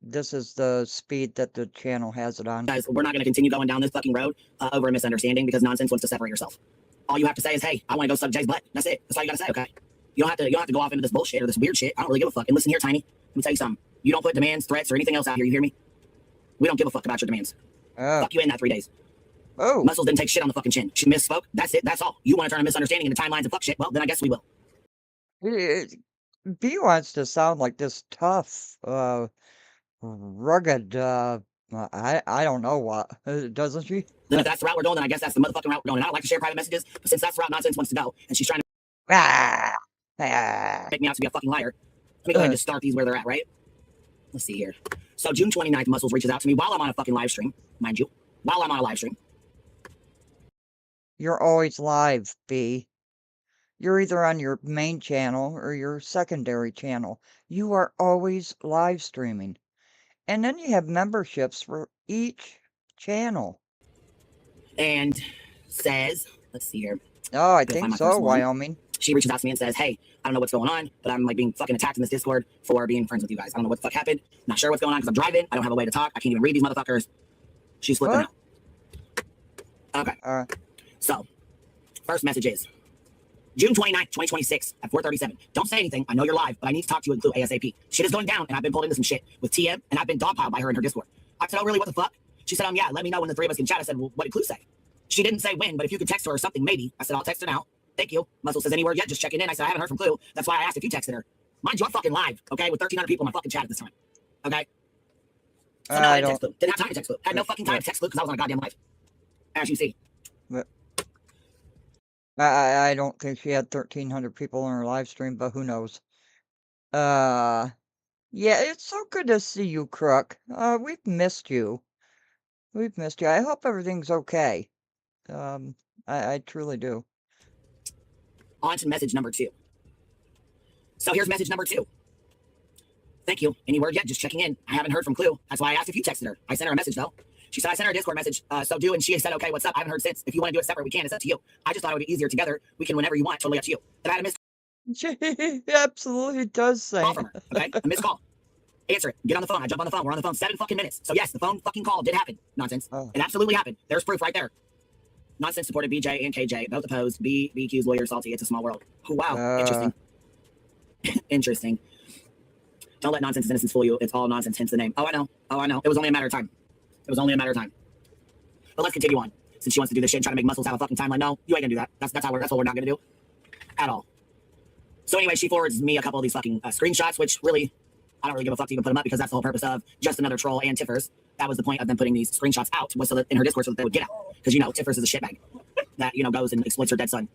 Speaker 1: this is the speed that the channel has it on.
Speaker 4: Guys, we're not gonna continue going down this fucking road over a misunderstanding because nonsense wants to separate yourself. All you have to say is, hey, I want to go suck Jay's butt. That's it. That's all you gotta say, okay? You don't have to go off into this bullshit or this weird shit. I don't really give a fuck. And listen here, Tiny. Let me tell you something. You don't put demands, threats, or anything else out here. You hear me? We don't give a fuck about your demands. Fuck you in that 3 days.
Speaker 1: Oh.
Speaker 4: Muscles didn't take shit on the fucking chin. She misspoke. That's it. That's all. You want to turn a misunderstanding into timelines and fuck shit? Well, then I guess we will.
Speaker 1: B wants to sound like this tough, rugged, I don't know what, doesn't she?
Speaker 4: Then if that's the route we're going, then I guess that's the motherfucking route we're going. And I don't like to share private messages, but since that's the route nonsense wants to go, and she's trying to make me out to be a fucking liar, let me go ahead and just start these where they're at, right? Let's see here. So June 29th, Muscles reaches out to me while I'm on a fucking live stream, mind you, while I'm on a live stream.
Speaker 1: You're always live, B. You're either on your main channel or your secondary channel. You are always live streaming. And then you have memberships for each channel.
Speaker 4: And says, let's see here.
Speaker 1: Oh, I think so, Wyoming.
Speaker 4: She reaches out to me and says, hey, I don't know what's going on, but I'm like being fucking attacked in this Discord for being friends with you guys. I don't know what the fuck happened. Not sure what's going on because I'm driving. I don't have a way to talk. I can't even read these motherfuckers. She's flipping out. Okay. So, first message is June 29th, 2026 at 4:37. Don't say anything. I know you're live, but I need to talk to you and Clue ASAP. Shit is going down, and I've been pulled into some shit with TM, and I've been dogpiled by her in her Discord. I said, oh, really? What the fuck? She said, yeah, let me know when the three of us can chat. I said, well, what did Clue say? She didn't say when, but if you could text her or something, maybe. I said, I'll text her now. Thank you. Muscle says, any word yet? Just checking in. I said, I haven't heard from Clue. That's why I asked if you texted her. Mind you, I'm fucking live, okay, with 1,300 people in my fucking chat at this time. Okay? So now I text Clue. Didn't have time to text Clue. Had no fucking time to text Clue because I was on a goddamn live. As you see.
Speaker 1: I don't think she had 1,300 people in her live stream, but who knows? Yeah, it's so good to see you, Crook. We've missed you. We've missed you. I hope everything's okay. I truly do.
Speaker 4: On to message number 2. So here's message number 2. Thank you. Any word yet? Just checking in. I haven't heard from Clue. That's why I asked if you texted her. I sent her a message, though. She said, I sent her a Discord message, so do, and she said, okay, what's up? I haven't heard since. If you want to do it separate, we can. It's up to you. I just thought it would be easier together. We can whenever you want. Totally up to you. Then I had a missed
Speaker 1: He absolutely does say.
Speaker 4: call from her. Okay, a missed call. Answer it. Get on the phone. I jump on the phone. We're on the phone 7 fucking minutes. So yes, the phone fucking call did happen. Nonsense.
Speaker 1: Oh.
Speaker 4: It absolutely happened. There's proof right there. Nonsense supported BJ and KJ. Both opposed. BQ's lawyer salty. It's a small world. Oh, wow. Interesting. Interesting. Don't let nonsense and innocence fool you. It's all nonsense, hence the name. Oh, I know. Oh, I know. It was only a matter of time. It was only a matter of time. But let's continue on. Since she wants to do this shit and try to make muscles have a fucking timeline. No, you ain't gonna do that. That's what we're not gonna do. At all. So anyway, she forwards me a couple of these fucking screenshots, which really, I don't really give a fuck to even put them up because that's the whole purpose of just another troll and Tiffers. That was the point of them putting these screenshots out, was so that in her Discord so that they would get out. Because, you know, Tiffers is a shitbag that, you know, goes and exploits her dead son.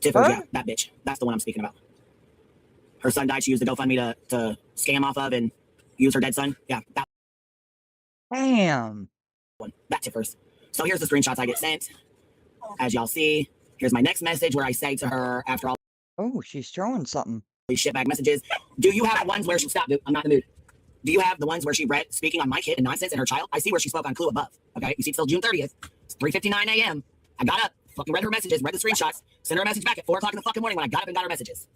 Speaker 4: Tiffers, yeah, that bitch. That's the one I'm speaking about. Her son died. She used the GoFundMe to scam off of and use her dead son. Yeah, that
Speaker 1: Damn.
Speaker 4: one. That Tiffers. So here's the screenshots I get sent. As y'all see, here's my next message where I say to her after all
Speaker 1: Oh, she's showing something.
Speaker 4: these shitbag messages, do you have ones where she stopped? I'm not in the mood. Do you have the ones where she read speaking on my kid and nonsense and her child? I see where she spoke on Clue above. Okay, you see till June 30th. It's 3:59 a.m. I got up, fucking read her messages, read the screenshots, sent her a message back at 4 o'clock in the fucking morning when I got up and got her messages.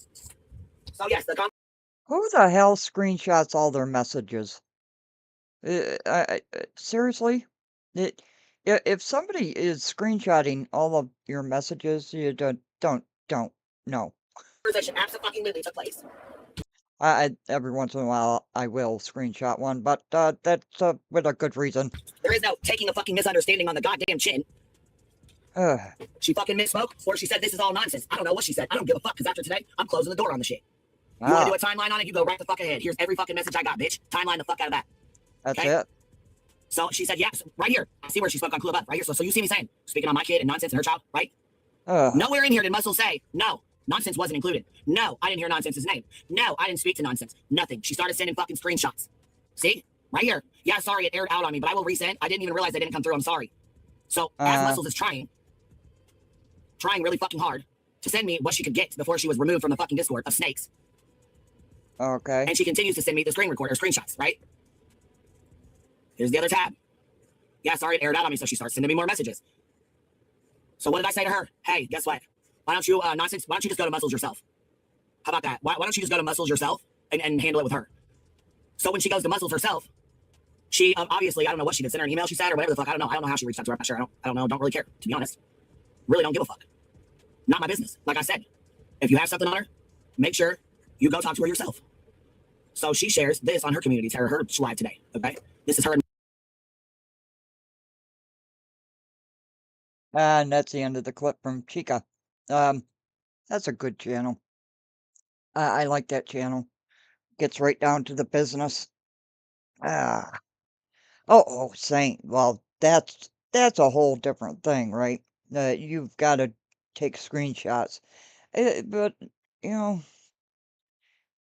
Speaker 4: So yes,
Speaker 1: Who the hell screenshots all their messages? Seriously? If somebody is screenshotting all of your messages, you don't, no.
Speaker 4: conversation absolutely took place.
Speaker 1: Every once in a while, I will screenshot one, but that's with a good reason.
Speaker 4: There is no taking a fucking misunderstanding on the goddamn chin.
Speaker 1: Ugh.
Speaker 4: She fucking misspoke, or she said this is all nonsense. I don't know what she said. I don't give a fuck, because after today, I'm closing the door on the shit. You want to do a timeline on it? You go right the fuck ahead. Here's every fucking message I got, bitch. Timeline the fuck out of that.
Speaker 1: That's
Speaker 4: Okay?
Speaker 1: it.
Speaker 4: So she said, yes, right here. I see where she spoke on Clue above, right here. So you see me saying, speaking on my kid and nonsense and her child, right? Nowhere in here did Muscle say, no, nonsense wasn't included. No, I didn't hear nonsense's name. No, I didn't speak to nonsense. Nothing. She started sending fucking screenshots. See? Right here. Yeah, sorry, it aired out on me, but I will resend. I didn't even realize they didn't come through. I'm sorry. So as Muscles is trying really fucking hard to send me what she could get before she was removed from the fucking Discord of snakes.
Speaker 1: Okay.
Speaker 4: And she continues to send me the screen recorder screenshots, right? Here's the other tab. Yeah, sorry, it aired out on me, so she starts sending me more messages. So what did I say to her? Hey, guess what? Why don't you, nonsense, why don't you just go to Muscles yourself? How about that? Why don't you just go to Muscles yourself and handle it with her? So when she goes to Muscles herself, she, obviously, I don't know what she did, send her an email she said or whatever the fuck, I don't know how she reached out to her, I'm not sure, I don't know, don't really care, to be honest. Really don't give a fuck. Not my business. Like I said, if you have something on her, make sure you go talk to her yourself. So she shares this on her community, her live today, okay? This is her.
Speaker 1: And that's the end of the clip from Chica. That's a good channel. I like that channel. Gets right down to the business. Saint. Well, that's a whole different thing, right? You've got to take screenshots. But, you know,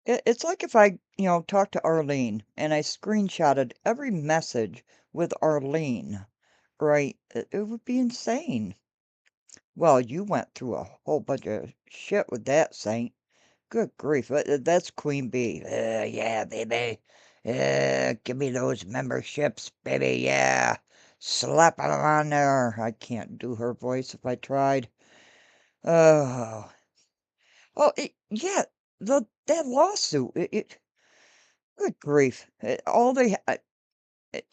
Speaker 1: it's like if I, talked to Arlene and I screenshotted every message with Arlene, right? It would be insane. Well, you went through a whole bunch of shit with that, Saint. Good grief. That's Queen Bee. Yeah, baby. Give me those memberships, baby. Yeah. Slap 'em on there. I can't do her voice if I tried. Oh. Yeah. That lawsuit. Good grief.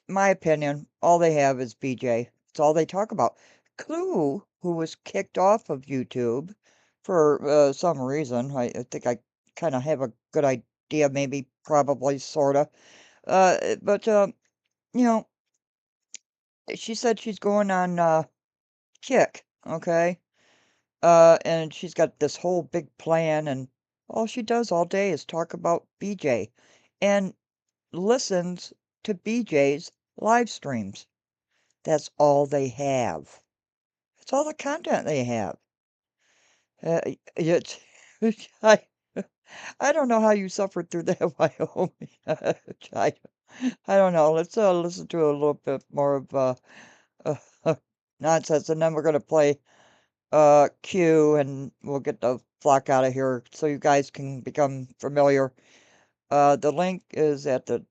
Speaker 1: My opinion, all they have is BJ. It's all they talk about. Clue, who was kicked off of YouTube for some reason. I think I kind of have a good idea, maybe, probably, sorta. But you know, she said she's going on Kick, okay? And she's got this whole big plan, and all she does all day is talk about BJ and listens to BJ's live streams. That's all they have. That's all the content they have. It's, I, I don't know how you suffered through that, Wyoming. I, I don't know. Let's listen to a little bit more of nonsense, and then we're gonna play Q, and we'll get the flock out of here so you guys can become familiar. The link is at the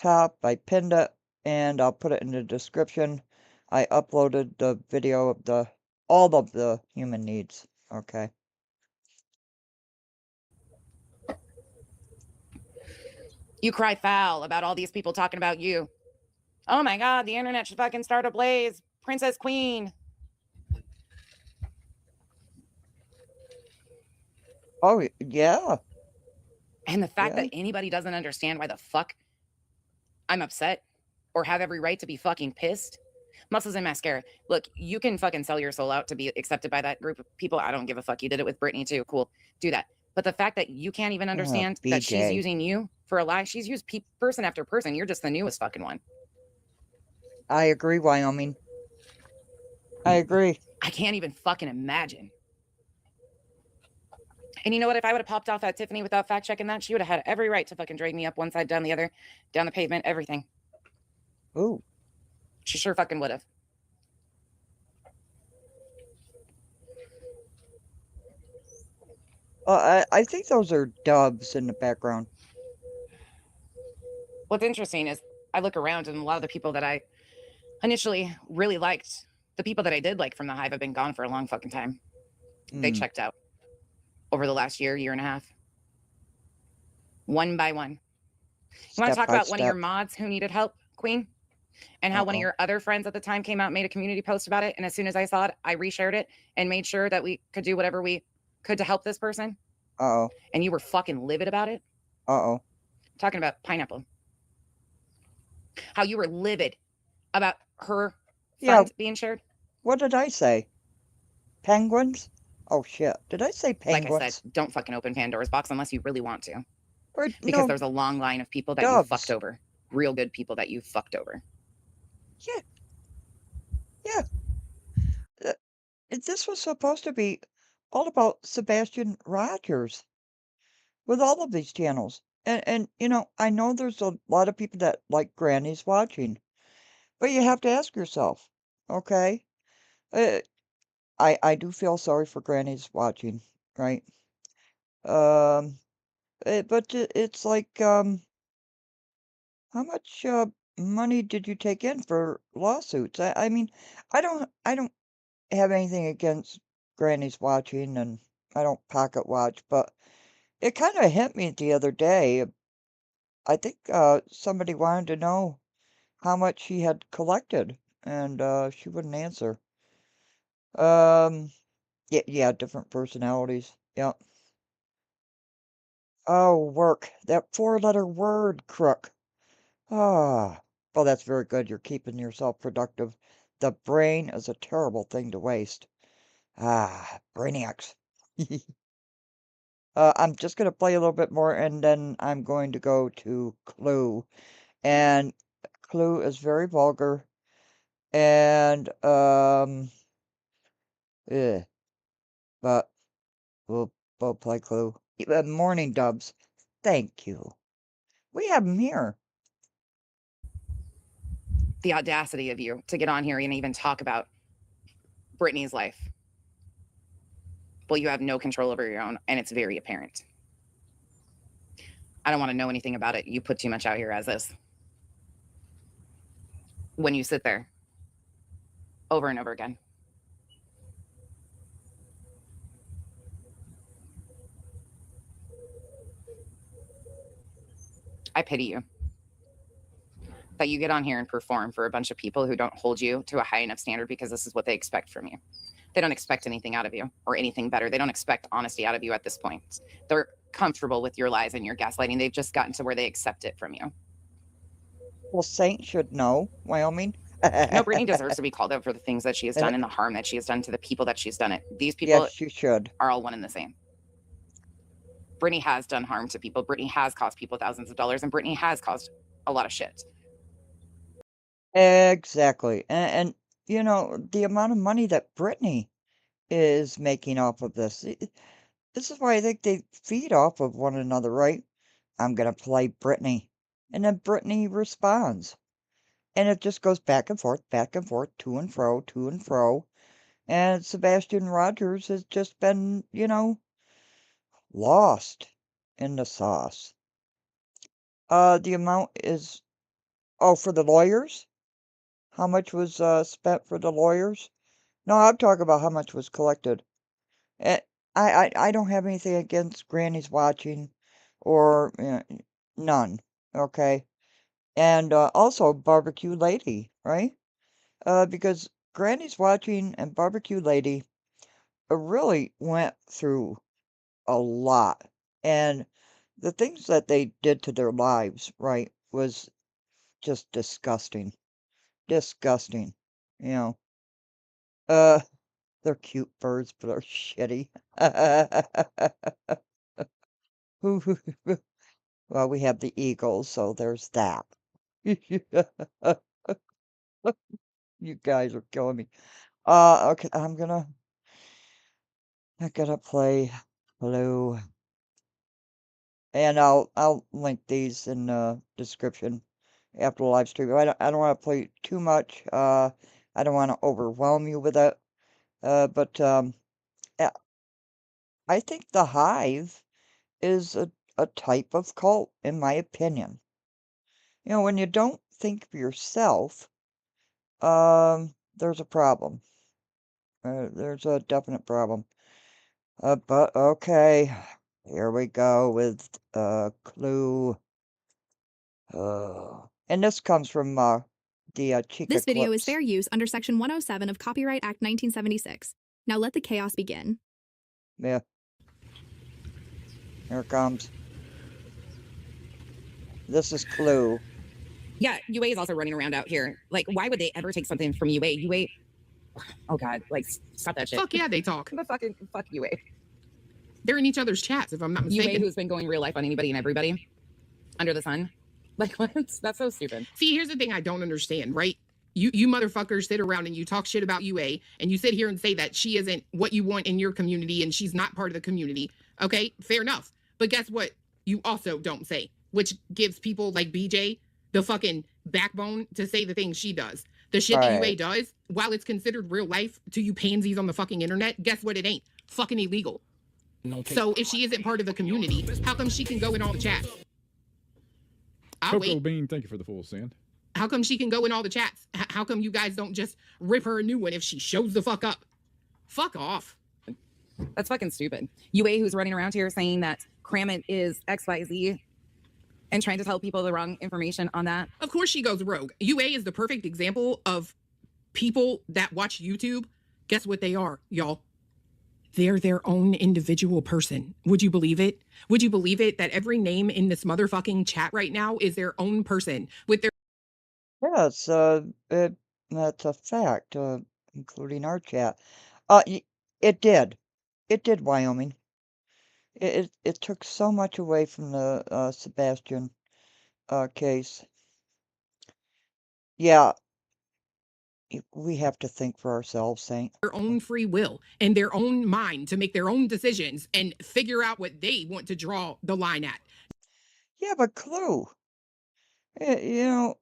Speaker 1: top. I pinned it. and I'll put it in the description. I uploaded the video of all of the human needs. Okay.
Speaker 3: You cry foul about all these people talking about you. Oh my God, the internet should fucking start ablaze. Princess Queen.
Speaker 1: Oh, yeah.
Speaker 3: And the fact
Speaker 1: Yeah.
Speaker 3: that anybody doesn't understand why the fuck I'm upset or have every right to be fucking pissed. Muscles and mascara. Look, you can fucking sell your soul out to be accepted by that group of people. I don't give a fuck. You did it with Britney too. Cool. Do that. But the fact that you can't even understand that she's
Speaker 1: BJ.
Speaker 3: using you for a lie, she's used person after person. You're just the newest fucking one.
Speaker 1: I agree, Wyoming. I agree.
Speaker 3: I can't even fucking imagine. And you know what? If I would have popped off at Tiffany without fact checking that, she would have had every right to fucking drag me up one side, down the other, down the pavement, everything.
Speaker 1: Ooh.
Speaker 3: She sure fucking would have.
Speaker 1: I think those are doves in the background.
Speaker 3: What's interesting is I look around and a lot of the people that I initially really liked, the people that I did like from the Hive have been gone for a long fucking time. They checked out over the last year and a half. One by one. You want to talk about one of your mods who needed help, Queen? And how one of your other friends at the time came out and made a community post about it. And as soon as I saw it, I reshared it and made sure that we could do whatever we could to help this person.
Speaker 1: Uh-oh.
Speaker 3: And you were fucking livid about it.
Speaker 1: Uh-oh.
Speaker 3: Talking about Pineapple. How you were livid about her funds being shared.
Speaker 1: What did I say? Penguins? Oh, shit. Did I say penguins?
Speaker 3: Like I said, don't fucking open Pandora's box unless you really want to.
Speaker 1: Or,
Speaker 3: because there's a long line of people that you fucked over. Real good people that you fucked over.
Speaker 1: Yeah. Yeah. This was supposed to be all about Sebastian Rogers with all of these channels. And you know, I know there's a lot of people that like grannies watching, but you have to ask yourself, okay? I do feel sorry for grannies watching, right? But it's like, how much money did you take in for lawsuits? I mean, I don't have anything against grannies watching, and I don't pocket watch, but it kind of hit me the other day. I think somebody wanted to know how much she had collected, and she wouldn't answer. Yeah, different personalities. Yeah. Oh, work. That four-letter word, crook. Ah, well, that's very good. You're keeping yourself productive. The brain is a terrible thing to waste. Ah, brainiacs. I'm just gonna play a little bit more, and then I'm going to go to Clue. And Clue is very vulgar, and, eh, but we'll play Clue. Morning, Dubs. Thank you. We have him here.
Speaker 3: The audacity of you to get on here and even talk about Britney's life. Well, you have no control over your own, and it's very apparent. I don't want to know anything about it. You put too much out here as is. When you sit there over and over again. I pity you. That you get on here and perform for a bunch of people who don't hold you to a high enough standard because this is what they expect from you. They don't expect anything out of you or anything better. They don't expect honesty out of you at this point. They're comfortable with your lies and your gaslighting. They've just gotten to where they accept it from you.
Speaker 1: Well, Saint should know, Wyoming.
Speaker 3: No, Britney deserves to be called out for the things that she has done and the harm that she has done to the people that she's done it. These people
Speaker 1: Yes, she should.
Speaker 3: Are all one and the same. Britney has done harm to people. Britney has cost people thousands of dollars, and Britney has caused a lot of shit.
Speaker 1: Exactly. And you know, the amount of money that Britney is making off of this. This is why I think they feed off of one another, right? I'm gonna play Britney. And then Britney responds. And it just goes back and forth, to and fro, to and fro. And Sebastian Rogers has just been, you know, lost in the sauce. The amount is Oh, for the lawyers? How much was spent for the lawyers? No, I'm talking about how much was collected. Eh, I don't have anything against grannies watching or none. Okay. And also Barbecue Lady, right? Because Granny's Watching and Barbecue Lady really went through a lot. And the things that they did to their lives, right, was just disgusting. Disgusting. You know. Uh, they're cute birds, but they're shitty. Well, we have the eagles, so there's that. You guys are killing me. Okay, I gotta play Hello. And I'll link these in the description after the live stream. I don't want to play too much. I don't want to overwhelm you with it. But uh, I think the Hive is a type of cult, in my opinion. You know, when you don't think for yourself, there's a problem. There's a definite problem. But okay, here we go with Clue. And this comes from the Chica
Speaker 5: This video is
Speaker 1: Clips.
Speaker 5: fair use under Section 107 of Copyright Act 1976. Now let the chaos begin.
Speaker 1: Yeah. Here it comes. This is Clue.
Speaker 3: Yeah, UA is also running around out here. Like, why would they ever take something from UA? UA, oh God, like, stop that shit.
Speaker 6: Fuck yeah, they talk.
Speaker 3: The fuck UA.
Speaker 6: They're in each other's chats, if I'm not mistaken.
Speaker 3: UA, who's been going real life on anybody and everybody under the sun. Like, what? That's so stupid.
Speaker 6: See, here's the thing I don't understand, right? You motherfuckers sit around and you talk shit about UA, and you sit here and say that she isn't what you want in your community and she's not part of the community. Okay, fair enough. But guess what you also don't say, which gives people like BJ the fucking backbone to say the things she does. The shit that UA does, while it's considered real life to you pansies on the fucking internet, guess what it ain't? Fucking illegal. So if she isn't part of the community, how come she can go in all the chats? I'll
Speaker 7: Cocoa
Speaker 6: wait.
Speaker 7: Bean, thank you for the full send.
Speaker 6: How come she can go in all the chats? How come you guys don't just rip her a new one if she shows the fuck up? Fuck off.
Speaker 3: That's fucking stupid. UA, who's running around here saying that Kramit is XYZ and trying to tell people the wrong information on that.
Speaker 6: Of course she goes rogue. UA is the perfect example of people that watch YouTube. Guess what they are, y'all? They're their own individual person. Would you believe it? Would you believe it that every name in this motherfucking chat right now is their own person with their...
Speaker 1: Yes, that's a fact, including our chat. It did. It did, Wyoming. It took so much away from the Sebastian case. Yeah, we have to think for ourselves, Saint.
Speaker 6: Their own free will and their own mind to make their own decisions and figure out what they want to draw the line at.
Speaker 1: Yeah, but Clue, you know,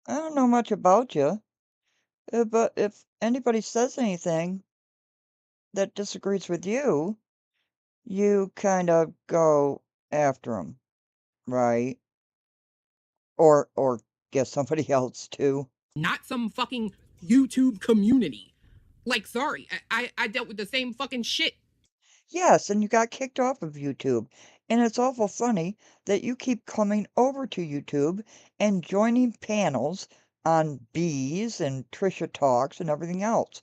Speaker 1: I don't know much about you, but if anybody says anything that disagrees with you, you kind of go after them, right? Or get somebody else too.
Speaker 6: Not some fucking YouTube community. Like, sorry, I dealt with the same fucking shit.
Speaker 1: Yes, and you got kicked off of YouTube. And it's awful funny that you keep coming over to YouTube and joining panels on Bees and Trisha Talks and everything else.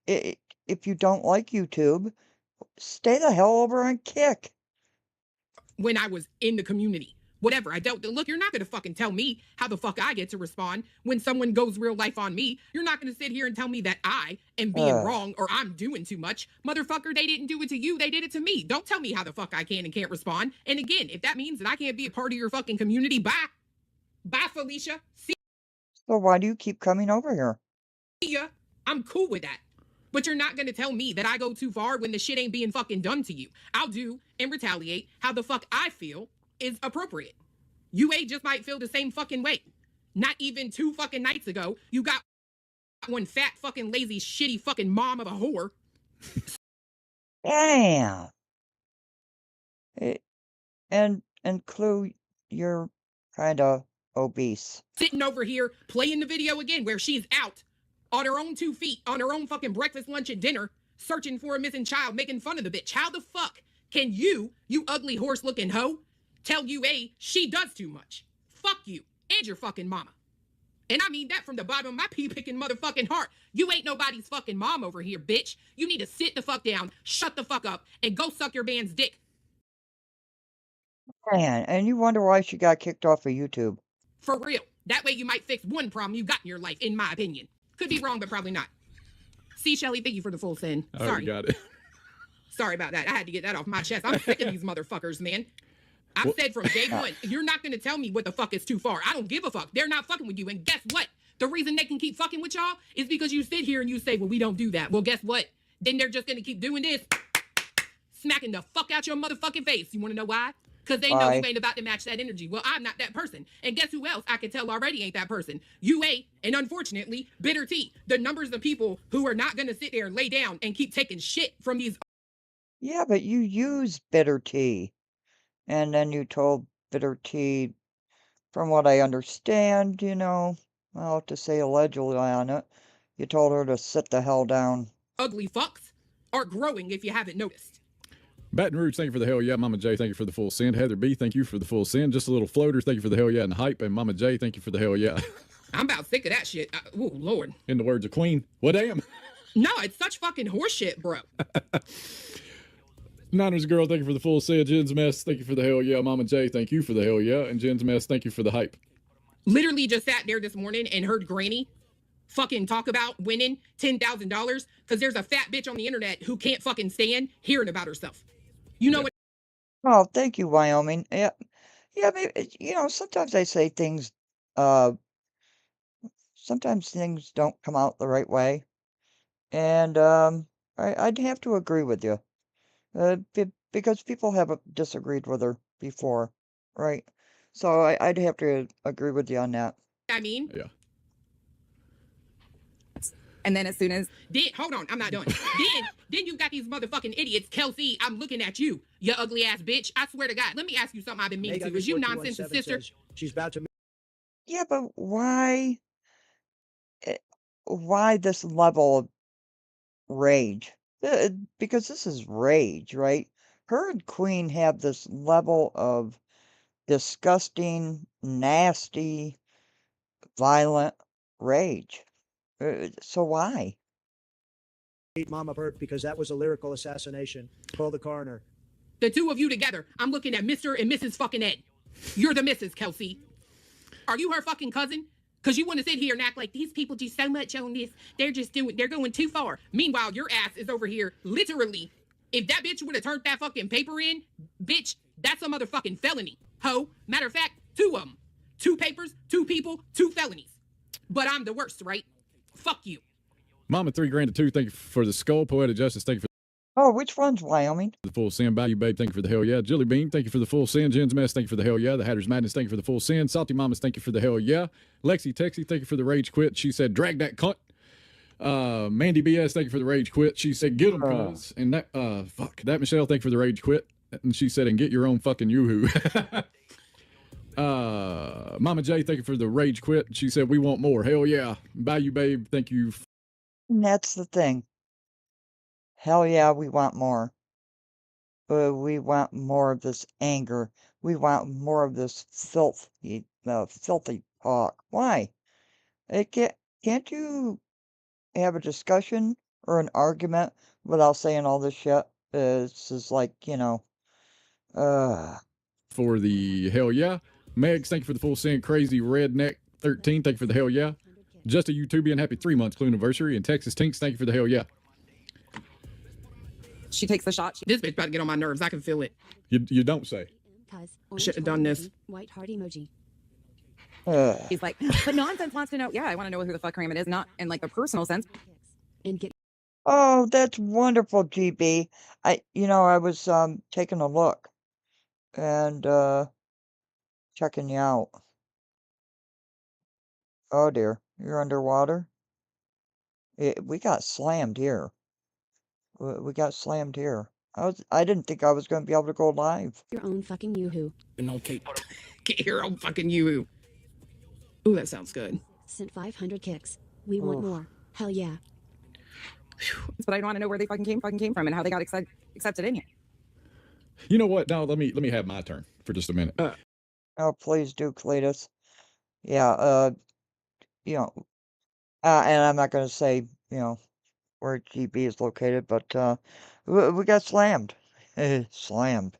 Speaker 1: If you don't like YouTube, stay the hell over on Kick.
Speaker 6: When I was in the community, whatever, I dealt with. Look, you're not going to fucking tell me how the fuck I get to respond when someone goes real life on me. You're not going to sit here and tell me that I am being wrong or I'm doing too much. Motherfucker, they didn't do it to you. They did it to me. Don't tell me how the fuck I can and can't respond. And again, if that means that I can't be a part of your fucking community, bye. Bye, Felicia. See
Speaker 1: So why do you keep coming over here?
Speaker 6: ya. I'm cool with that. But you're not going to tell me that I go too far when the shit ain't being fucking done to you. I'll do and retaliate how the fuck I feel is appropriate. UA just might feel the same fucking way. Not even 2 fucking nights ago, you got one fat fucking lazy shitty fucking mom of a whore.
Speaker 1: Damn. And Clue, you're kind of obese.
Speaker 6: Sitting over here playing the video again where she's out on her own 2 feet, on her own fucking breakfast, lunch, and dinner, searching for a missing child, making fun of the bitch. How the fuck can you ugly horse looking hoe, tell UA she does too much? Fuck you and your fucking mama. And I mean that from the bottom of my pea-picking motherfucking heart. You ain't nobody's fucking mom over here, bitch. You need to sit the fuck down, shut the fuck up, and go suck your man's dick.
Speaker 1: Man, and you wonder why she got kicked off of YouTube.
Speaker 6: For real. That way you might fix one problem you got in your life, in my opinion. Could be wrong, but probably not. See, Shelly, thank you for the full send. Sorry.
Speaker 7: Got it.
Speaker 6: Sorry about that. I had to get that off my chest. I'm sick of these motherfuckers, man. I've said from day one, you're not going to tell me what the fuck is too far. I don't give a fuck. They're not fucking with you. And guess what? The reason they can keep fucking with y'all is because you sit here and you say, well, we don't do that. Well, guess what? Then they're just going to keep doing this. Smacking the fuck out your motherfucking face. You want to know why? Because they know you ain't about to match that energy. Well, I'm not that person. And guess who else I can tell already ain't that person? UA, and unfortunately, Bitter T. The numbers of people who are not going to sit there and lay down and keep taking shit from these.
Speaker 1: Yeah, but you use Bitter Tea. And then you told Bitter Tea, from what I understand, you know, well, to say allegedly on it, you told her to sit the hell down.
Speaker 6: Ugly fucks are growing if you haven't noticed.
Speaker 7: Baton Rouge, thank you for the hell yeah. Mama J, thank you for the full send. Heather B, thank you for the full send. Just a little floaters, thank you for the hell yeah and hype. And Mama J, thank you for the hell yeah.
Speaker 6: I'm about sick of that shit. Oh, Lord.
Speaker 7: In the words of Queen, what damn?
Speaker 6: No, it's such fucking horseshit, bro.
Speaker 7: Niners girl, thank you for the full send. Jen's mess, thank you for the hell yeah. Mama J, thank you for the hell yeah. And Jen's mess, thank you for the hype.
Speaker 6: Literally just sat there this morning and heard Granny fucking talk about winning $10,000 because there's a fat bitch on the internet who can't fucking stand hearing about herself. You know what?
Speaker 1: Oh, thank you, Wyoming. Yeah, maybe, you know, sometimes I say things, sometimes things don't come out the right way. And I'd have to agree with you. Because people have disagreed with her before, right? So I'd have to agree with you on that.
Speaker 6: I mean?
Speaker 7: Yeah.
Speaker 3: And then as soon as
Speaker 6: Hold on, I'm not done. then you got these motherfucking idiots. Kelsey, I'm looking at you, you ugly ass bitch. I swear to God. Let me ask you something I've been meaning to. Is you nonsense sister?
Speaker 8: She's about to.
Speaker 1: Yeah, but why this level of rage? Because this is rage, right? Her and Queen have this level of disgusting, nasty, violent rage. So why?
Speaker 8: Mama Bird, because that was a lyrical assassination. Call the coroner.
Speaker 6: The two of you together, I'm looking at Mr. and Mrs. fucking Ed. You're the Mrs. Kelsey. Are you her fucking cousin? Because you want to sit here and act like these people do so much on this. They're going too far. Meanwhile, your ass is over here, literally. If that bitch would have turned that fucking paper in, bitch, that's a motherfucking felony. Ho. Matter of fact, 2 of them. 2 papers, 2 people, 2 felonies. But I'm the worst, right? Fuck you.
Speaker 7: Mama, $3 to 2, thank you for the skull. Poetic Justice, thank you for
Speaker 1: Oh, which one's Wyoming?
Speaker 7: the full send. Bayou Babe, thank you for the hell yeah. Jilly Bean, thank you for the full send. Jen's Mess, thank you for the hell yeah. The Hatter's Madness, thank you for the full send. Salty Mamas, thank you for the hell yeah. Lexi Texie, thank you for the rage quit. She said, drag that cunt. Mandy BS, thank you for the rage quit. She said, get them, cuz. And that Michelle, thank you for the rage quit. And she said, and get your own fucking yoo-hoo. Mama J, thank you for the rage quit. She said, we want more. Hell yeah. Bayou Babe, thank you.
Speaker 1: And that's the thing. Hell yeah, we want more. We want more of this anger. We want more of this filthy talk. Why? Can't you have a discussion or an argument without saying all this shit? It's just like, you know,
Speaker 7: For the hell yeah. Megs, thank you for the full send. Crazy Redneck 13, thank you for the hell yeah. Just a YouTubian, happy 3 months clue anniversary. And Texas Tinks, thank you for the hell yeah.
Speaker 3: she takes the shot,
Speaker 6: This bitch about to get on my nerves. I can feel it.
Speaker 7: You don't say.
Speaker 6: Should have done this.
Speaker 9: White heart emoji.
Speaker 3: she's like, but nonsense wants to know. Yeah, I want to know who the fuck Raymond is, not in like the personal sense.
Speaker 9: And get
Speaker 1: Oh, that's wonderful, GB. I was taking a look and checking you out. Oh dear, you're underwater? We got slammed here. We got slammed here. I didn't think I was going to be able to go live.
Speaker 9: your own fucking yoo-hoo.
Speaker 6: Get your own fucking you. Ooh, that sounds good.
Speaker 9: Sent 500 kicks. We want
Speaker 1: Oof.
Speaker 9: more. Hell yeah.
Speaker 3: But I want to know where they fucking came from and how they got accepted in here.
Speaker 7: You know what? Now let me have my turn for just a minute.
Speaker 1: Oh, please do, Cletus. Yeah, you know, and I'm not gonna say, you know, where GB is located, but we got slammed. Slammed.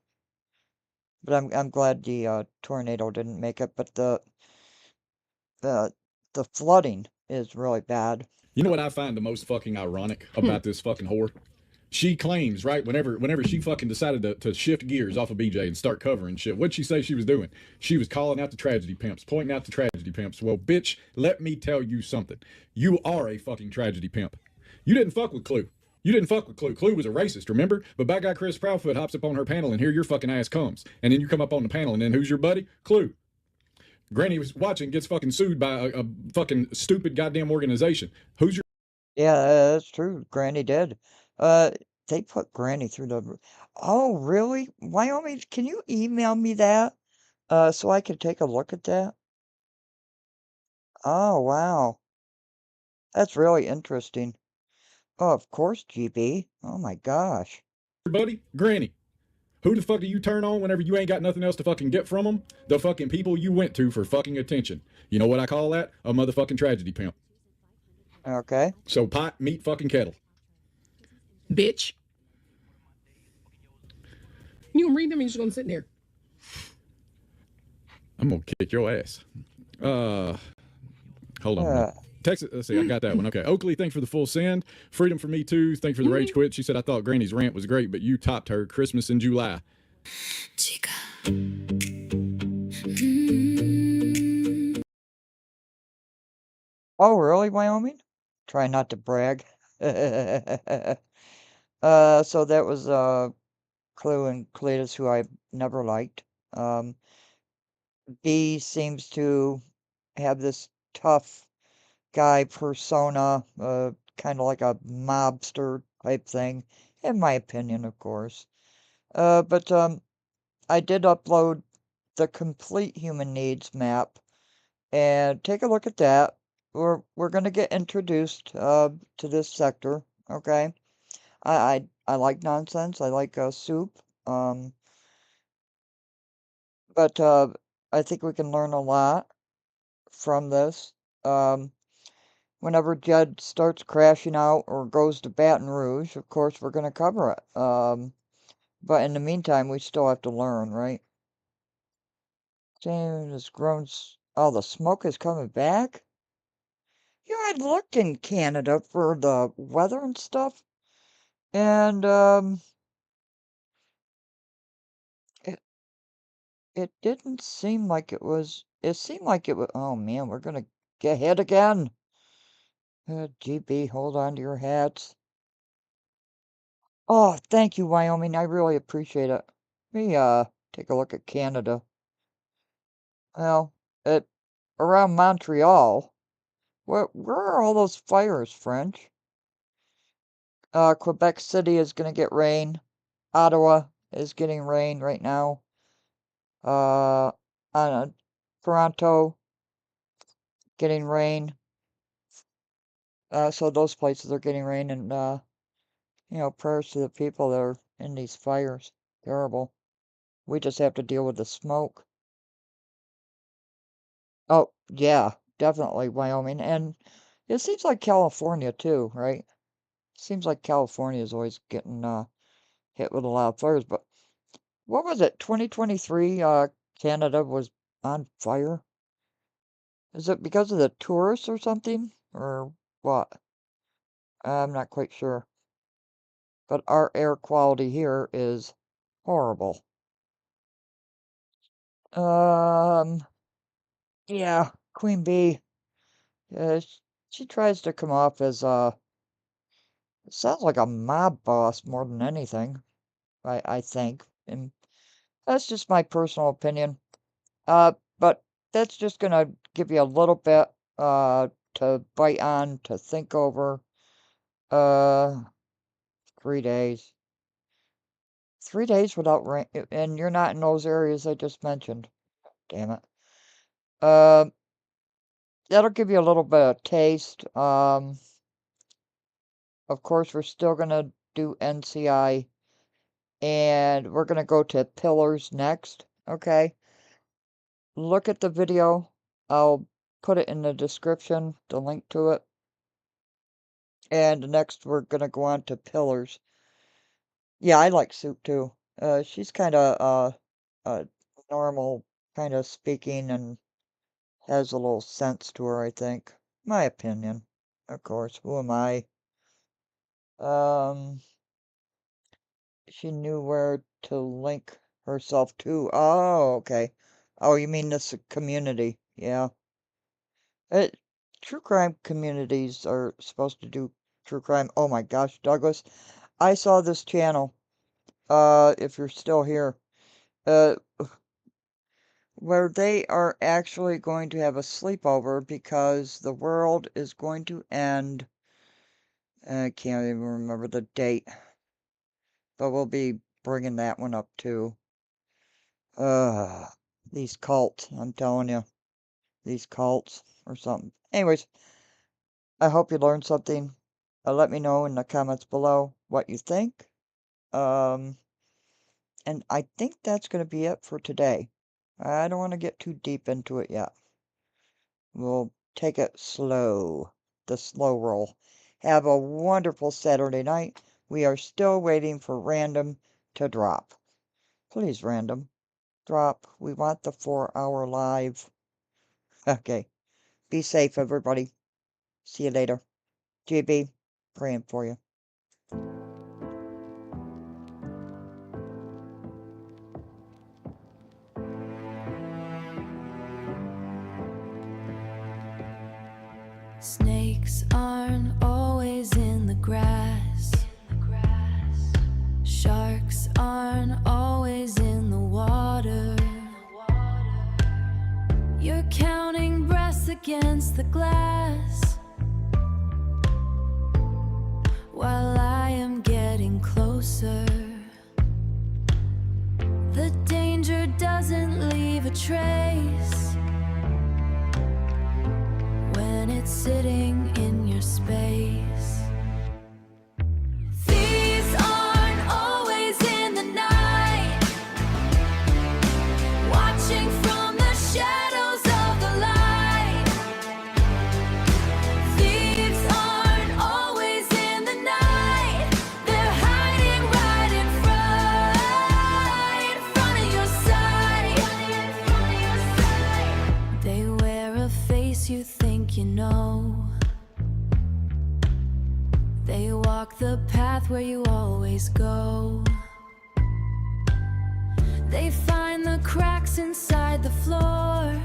Speaker 1: But I'm glad the tornado didn't make it, but the the flooding is really bad.
Speaker 7: You know what I find the most fucking ironic about this fucking whore? She claims, right, whenever she fucking decided to shift gears off of BJ and start covering shit, what'd she say she was doing? She was calling out the tragedy pimps, pointing out the tragedy pimps. Well, bitch, let me tell you something. You are a fucking tragedy pimp. You didn't fuck with Clue. You didn't fuck with Clue. Clue was a racist, remember? But bad guy Chris Proudfoot hops up on her panel and here your fucking ass comes. And then you come up on the panel and then who's your buddy? Clue. Granny was watching, gets fucking sued by a fucking stupid goddamn organization. Who's your...
Speaker 1: Yeah, that's true. Granny did. They put Granny through the... Oh, really? Wyoming, can you email me that? So I could take a look at that? Oh, wow. That's really interesting. Oh, of course, GB. Oh my gosh.
Speaker 7: buddy? Granny. Who the fuck do you turn on whenever you ain't got nothing else to fucking get from them? The fucking people you went to for fucking attention. You know what I call that? A motherfucking tragedy pimp.
Speaker 1: Okay.
Speaker 7: So pot, meat, fucking kettle.
Speaker 6: Bitch. You gonna read them or you just gonna sit there?
Speaker 7: I'm gonna kick your ass. Hold on.
Speaker 1: Uh,
Speaker 7: Texas, let's see, I got that one. Okay. Oakley, thanks for the full send. Freedom for me too. Thanks for the rage quit. She said, I thought Granny's rant was great, but you topped her. Christmas in July.
Speaker 2: Chica.
Speaker 1: oh, really, Wyoming? Try not to brag. So that was Clue and Cletus, who I've never liked. B seems to have this tough guy persona, kind of like a mobster type thing, in my opinion, of course. But I did upload the complete human needs map, and take a look at that. We're gonna get introduced to this sector, okay? I like nonsense. I like soup. But I think we can learn a lot from this. Whenever Jed starts crashing out or goes to Baton Rouge, of course we're gonna cover it. But in the meantime, we still have to learn, right? Damn, this grown. Oh, the smoke is coming back. You know, I looked in Canada for the weather and stuff, and it didn't seem like it was. It seemed like it was. Oh man, we're gonna get hit again. GB, hold on to your hats. Oh, thank you, Wyoming. I really appreciate it. Let me take a look at Canada. Well, at around Montreal. Where are all those fires, French? Quebec City is gonna get rain. Ottawa is getting rain right now. Toronto getting rain. So those places are getting rain, and you know, prayers to the people that are in these fires. Terrible. We just have to deal with the smoke. Oh, yeah, definitely Wyoming. And it seems like California too, right? Seems like California is always getting hit with a lot of fires. But what was it? 2023 Canada was on fire? Is it because of the tourists or something? Or what? I'm not quite sure. But our air quality here is horrible. Yeah, Queen Bee. She tries to come off as sounds like a mob boss more than anything. I think, and that's just my personal opinion. But that's just gonna give you a little bit to bite on, to think over. 3 days. 3 days without rain, and you're not in those areas I just mentioned. Damn it. that'll give you a little bit of taste. Of course, we're still gonna do NCI, and we're gonna go to Pillars next, okay? Look at the video. I'll put it in the description, the link to it. And next, we're gonna go on to Pillars. Yeah, I like Soup too. She's kind of normal, kind of speaking, and has a little sense to her, I think. My opinion, of course. Who am I? She knew where to link herself to. Oh, okay. Oh, you mean this community? Yeah. True crime communities are supposed to do true crime. Oh my gosh, Douglas, I saw this channel. If you're still here, uh, where they are actually going to have a sleepover because the world is going to end. I can't even remember the date, but we'll be bringing that one up too. These cults, I'm telling you, these cults or something. Anyways, I hope you learned something. Let me know in the comments below what you think. And I think that's going to be it for today. I don't want to get too deep into it yet. We'll take it slow, the slow roll. Have a wonderful Saturday night. We are still waiting for Random to drop. Please, Random, drop. We want the 4-hour live. Okay. Be safe, everybody. See you later. GB, praying for you.
Speaker 2: Snakes aren't always in the grass. Sharks aren't always in the water. You're counting breaths against the glass, while I am getting closer. The danger doesn't leave a trace when it's sitting in your space. Thieves aren't always in the night, watching from the shadows of the light. Thieves aren't always in the night, they're hiding right in front of your sight. They wear a face you think you know. They walk the path where you always go. They find the cracks inside the floor.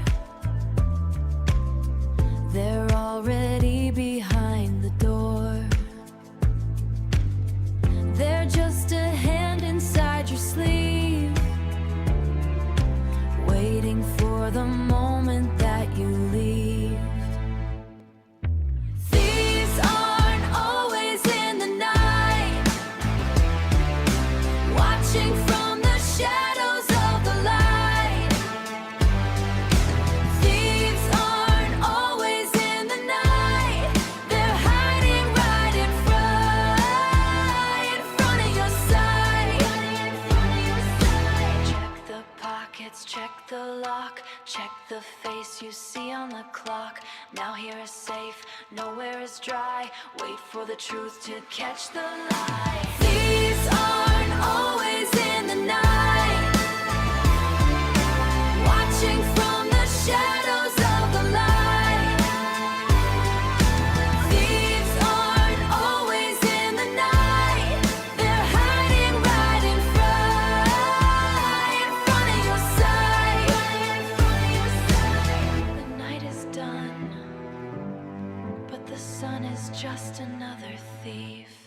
Speaker 2: They're already behind the door. They're just a hand inside your sleeve, waiting for the moment that you leave. Thieves aren't always in the night, watching from the shadows of the light. Thieves aren't always in the night, they're hiding right in front of your sight. Check the pockets, check the lock, check the face you see on the clock. Now here is safe, nowhere is dry. Wait for the truth to catch the light. Thieves aren't always in the night, watching from the shadows of the light. Thieves aren't always in the night, they're hiding right in front of your sight. The night is done, but the sun is just another thief.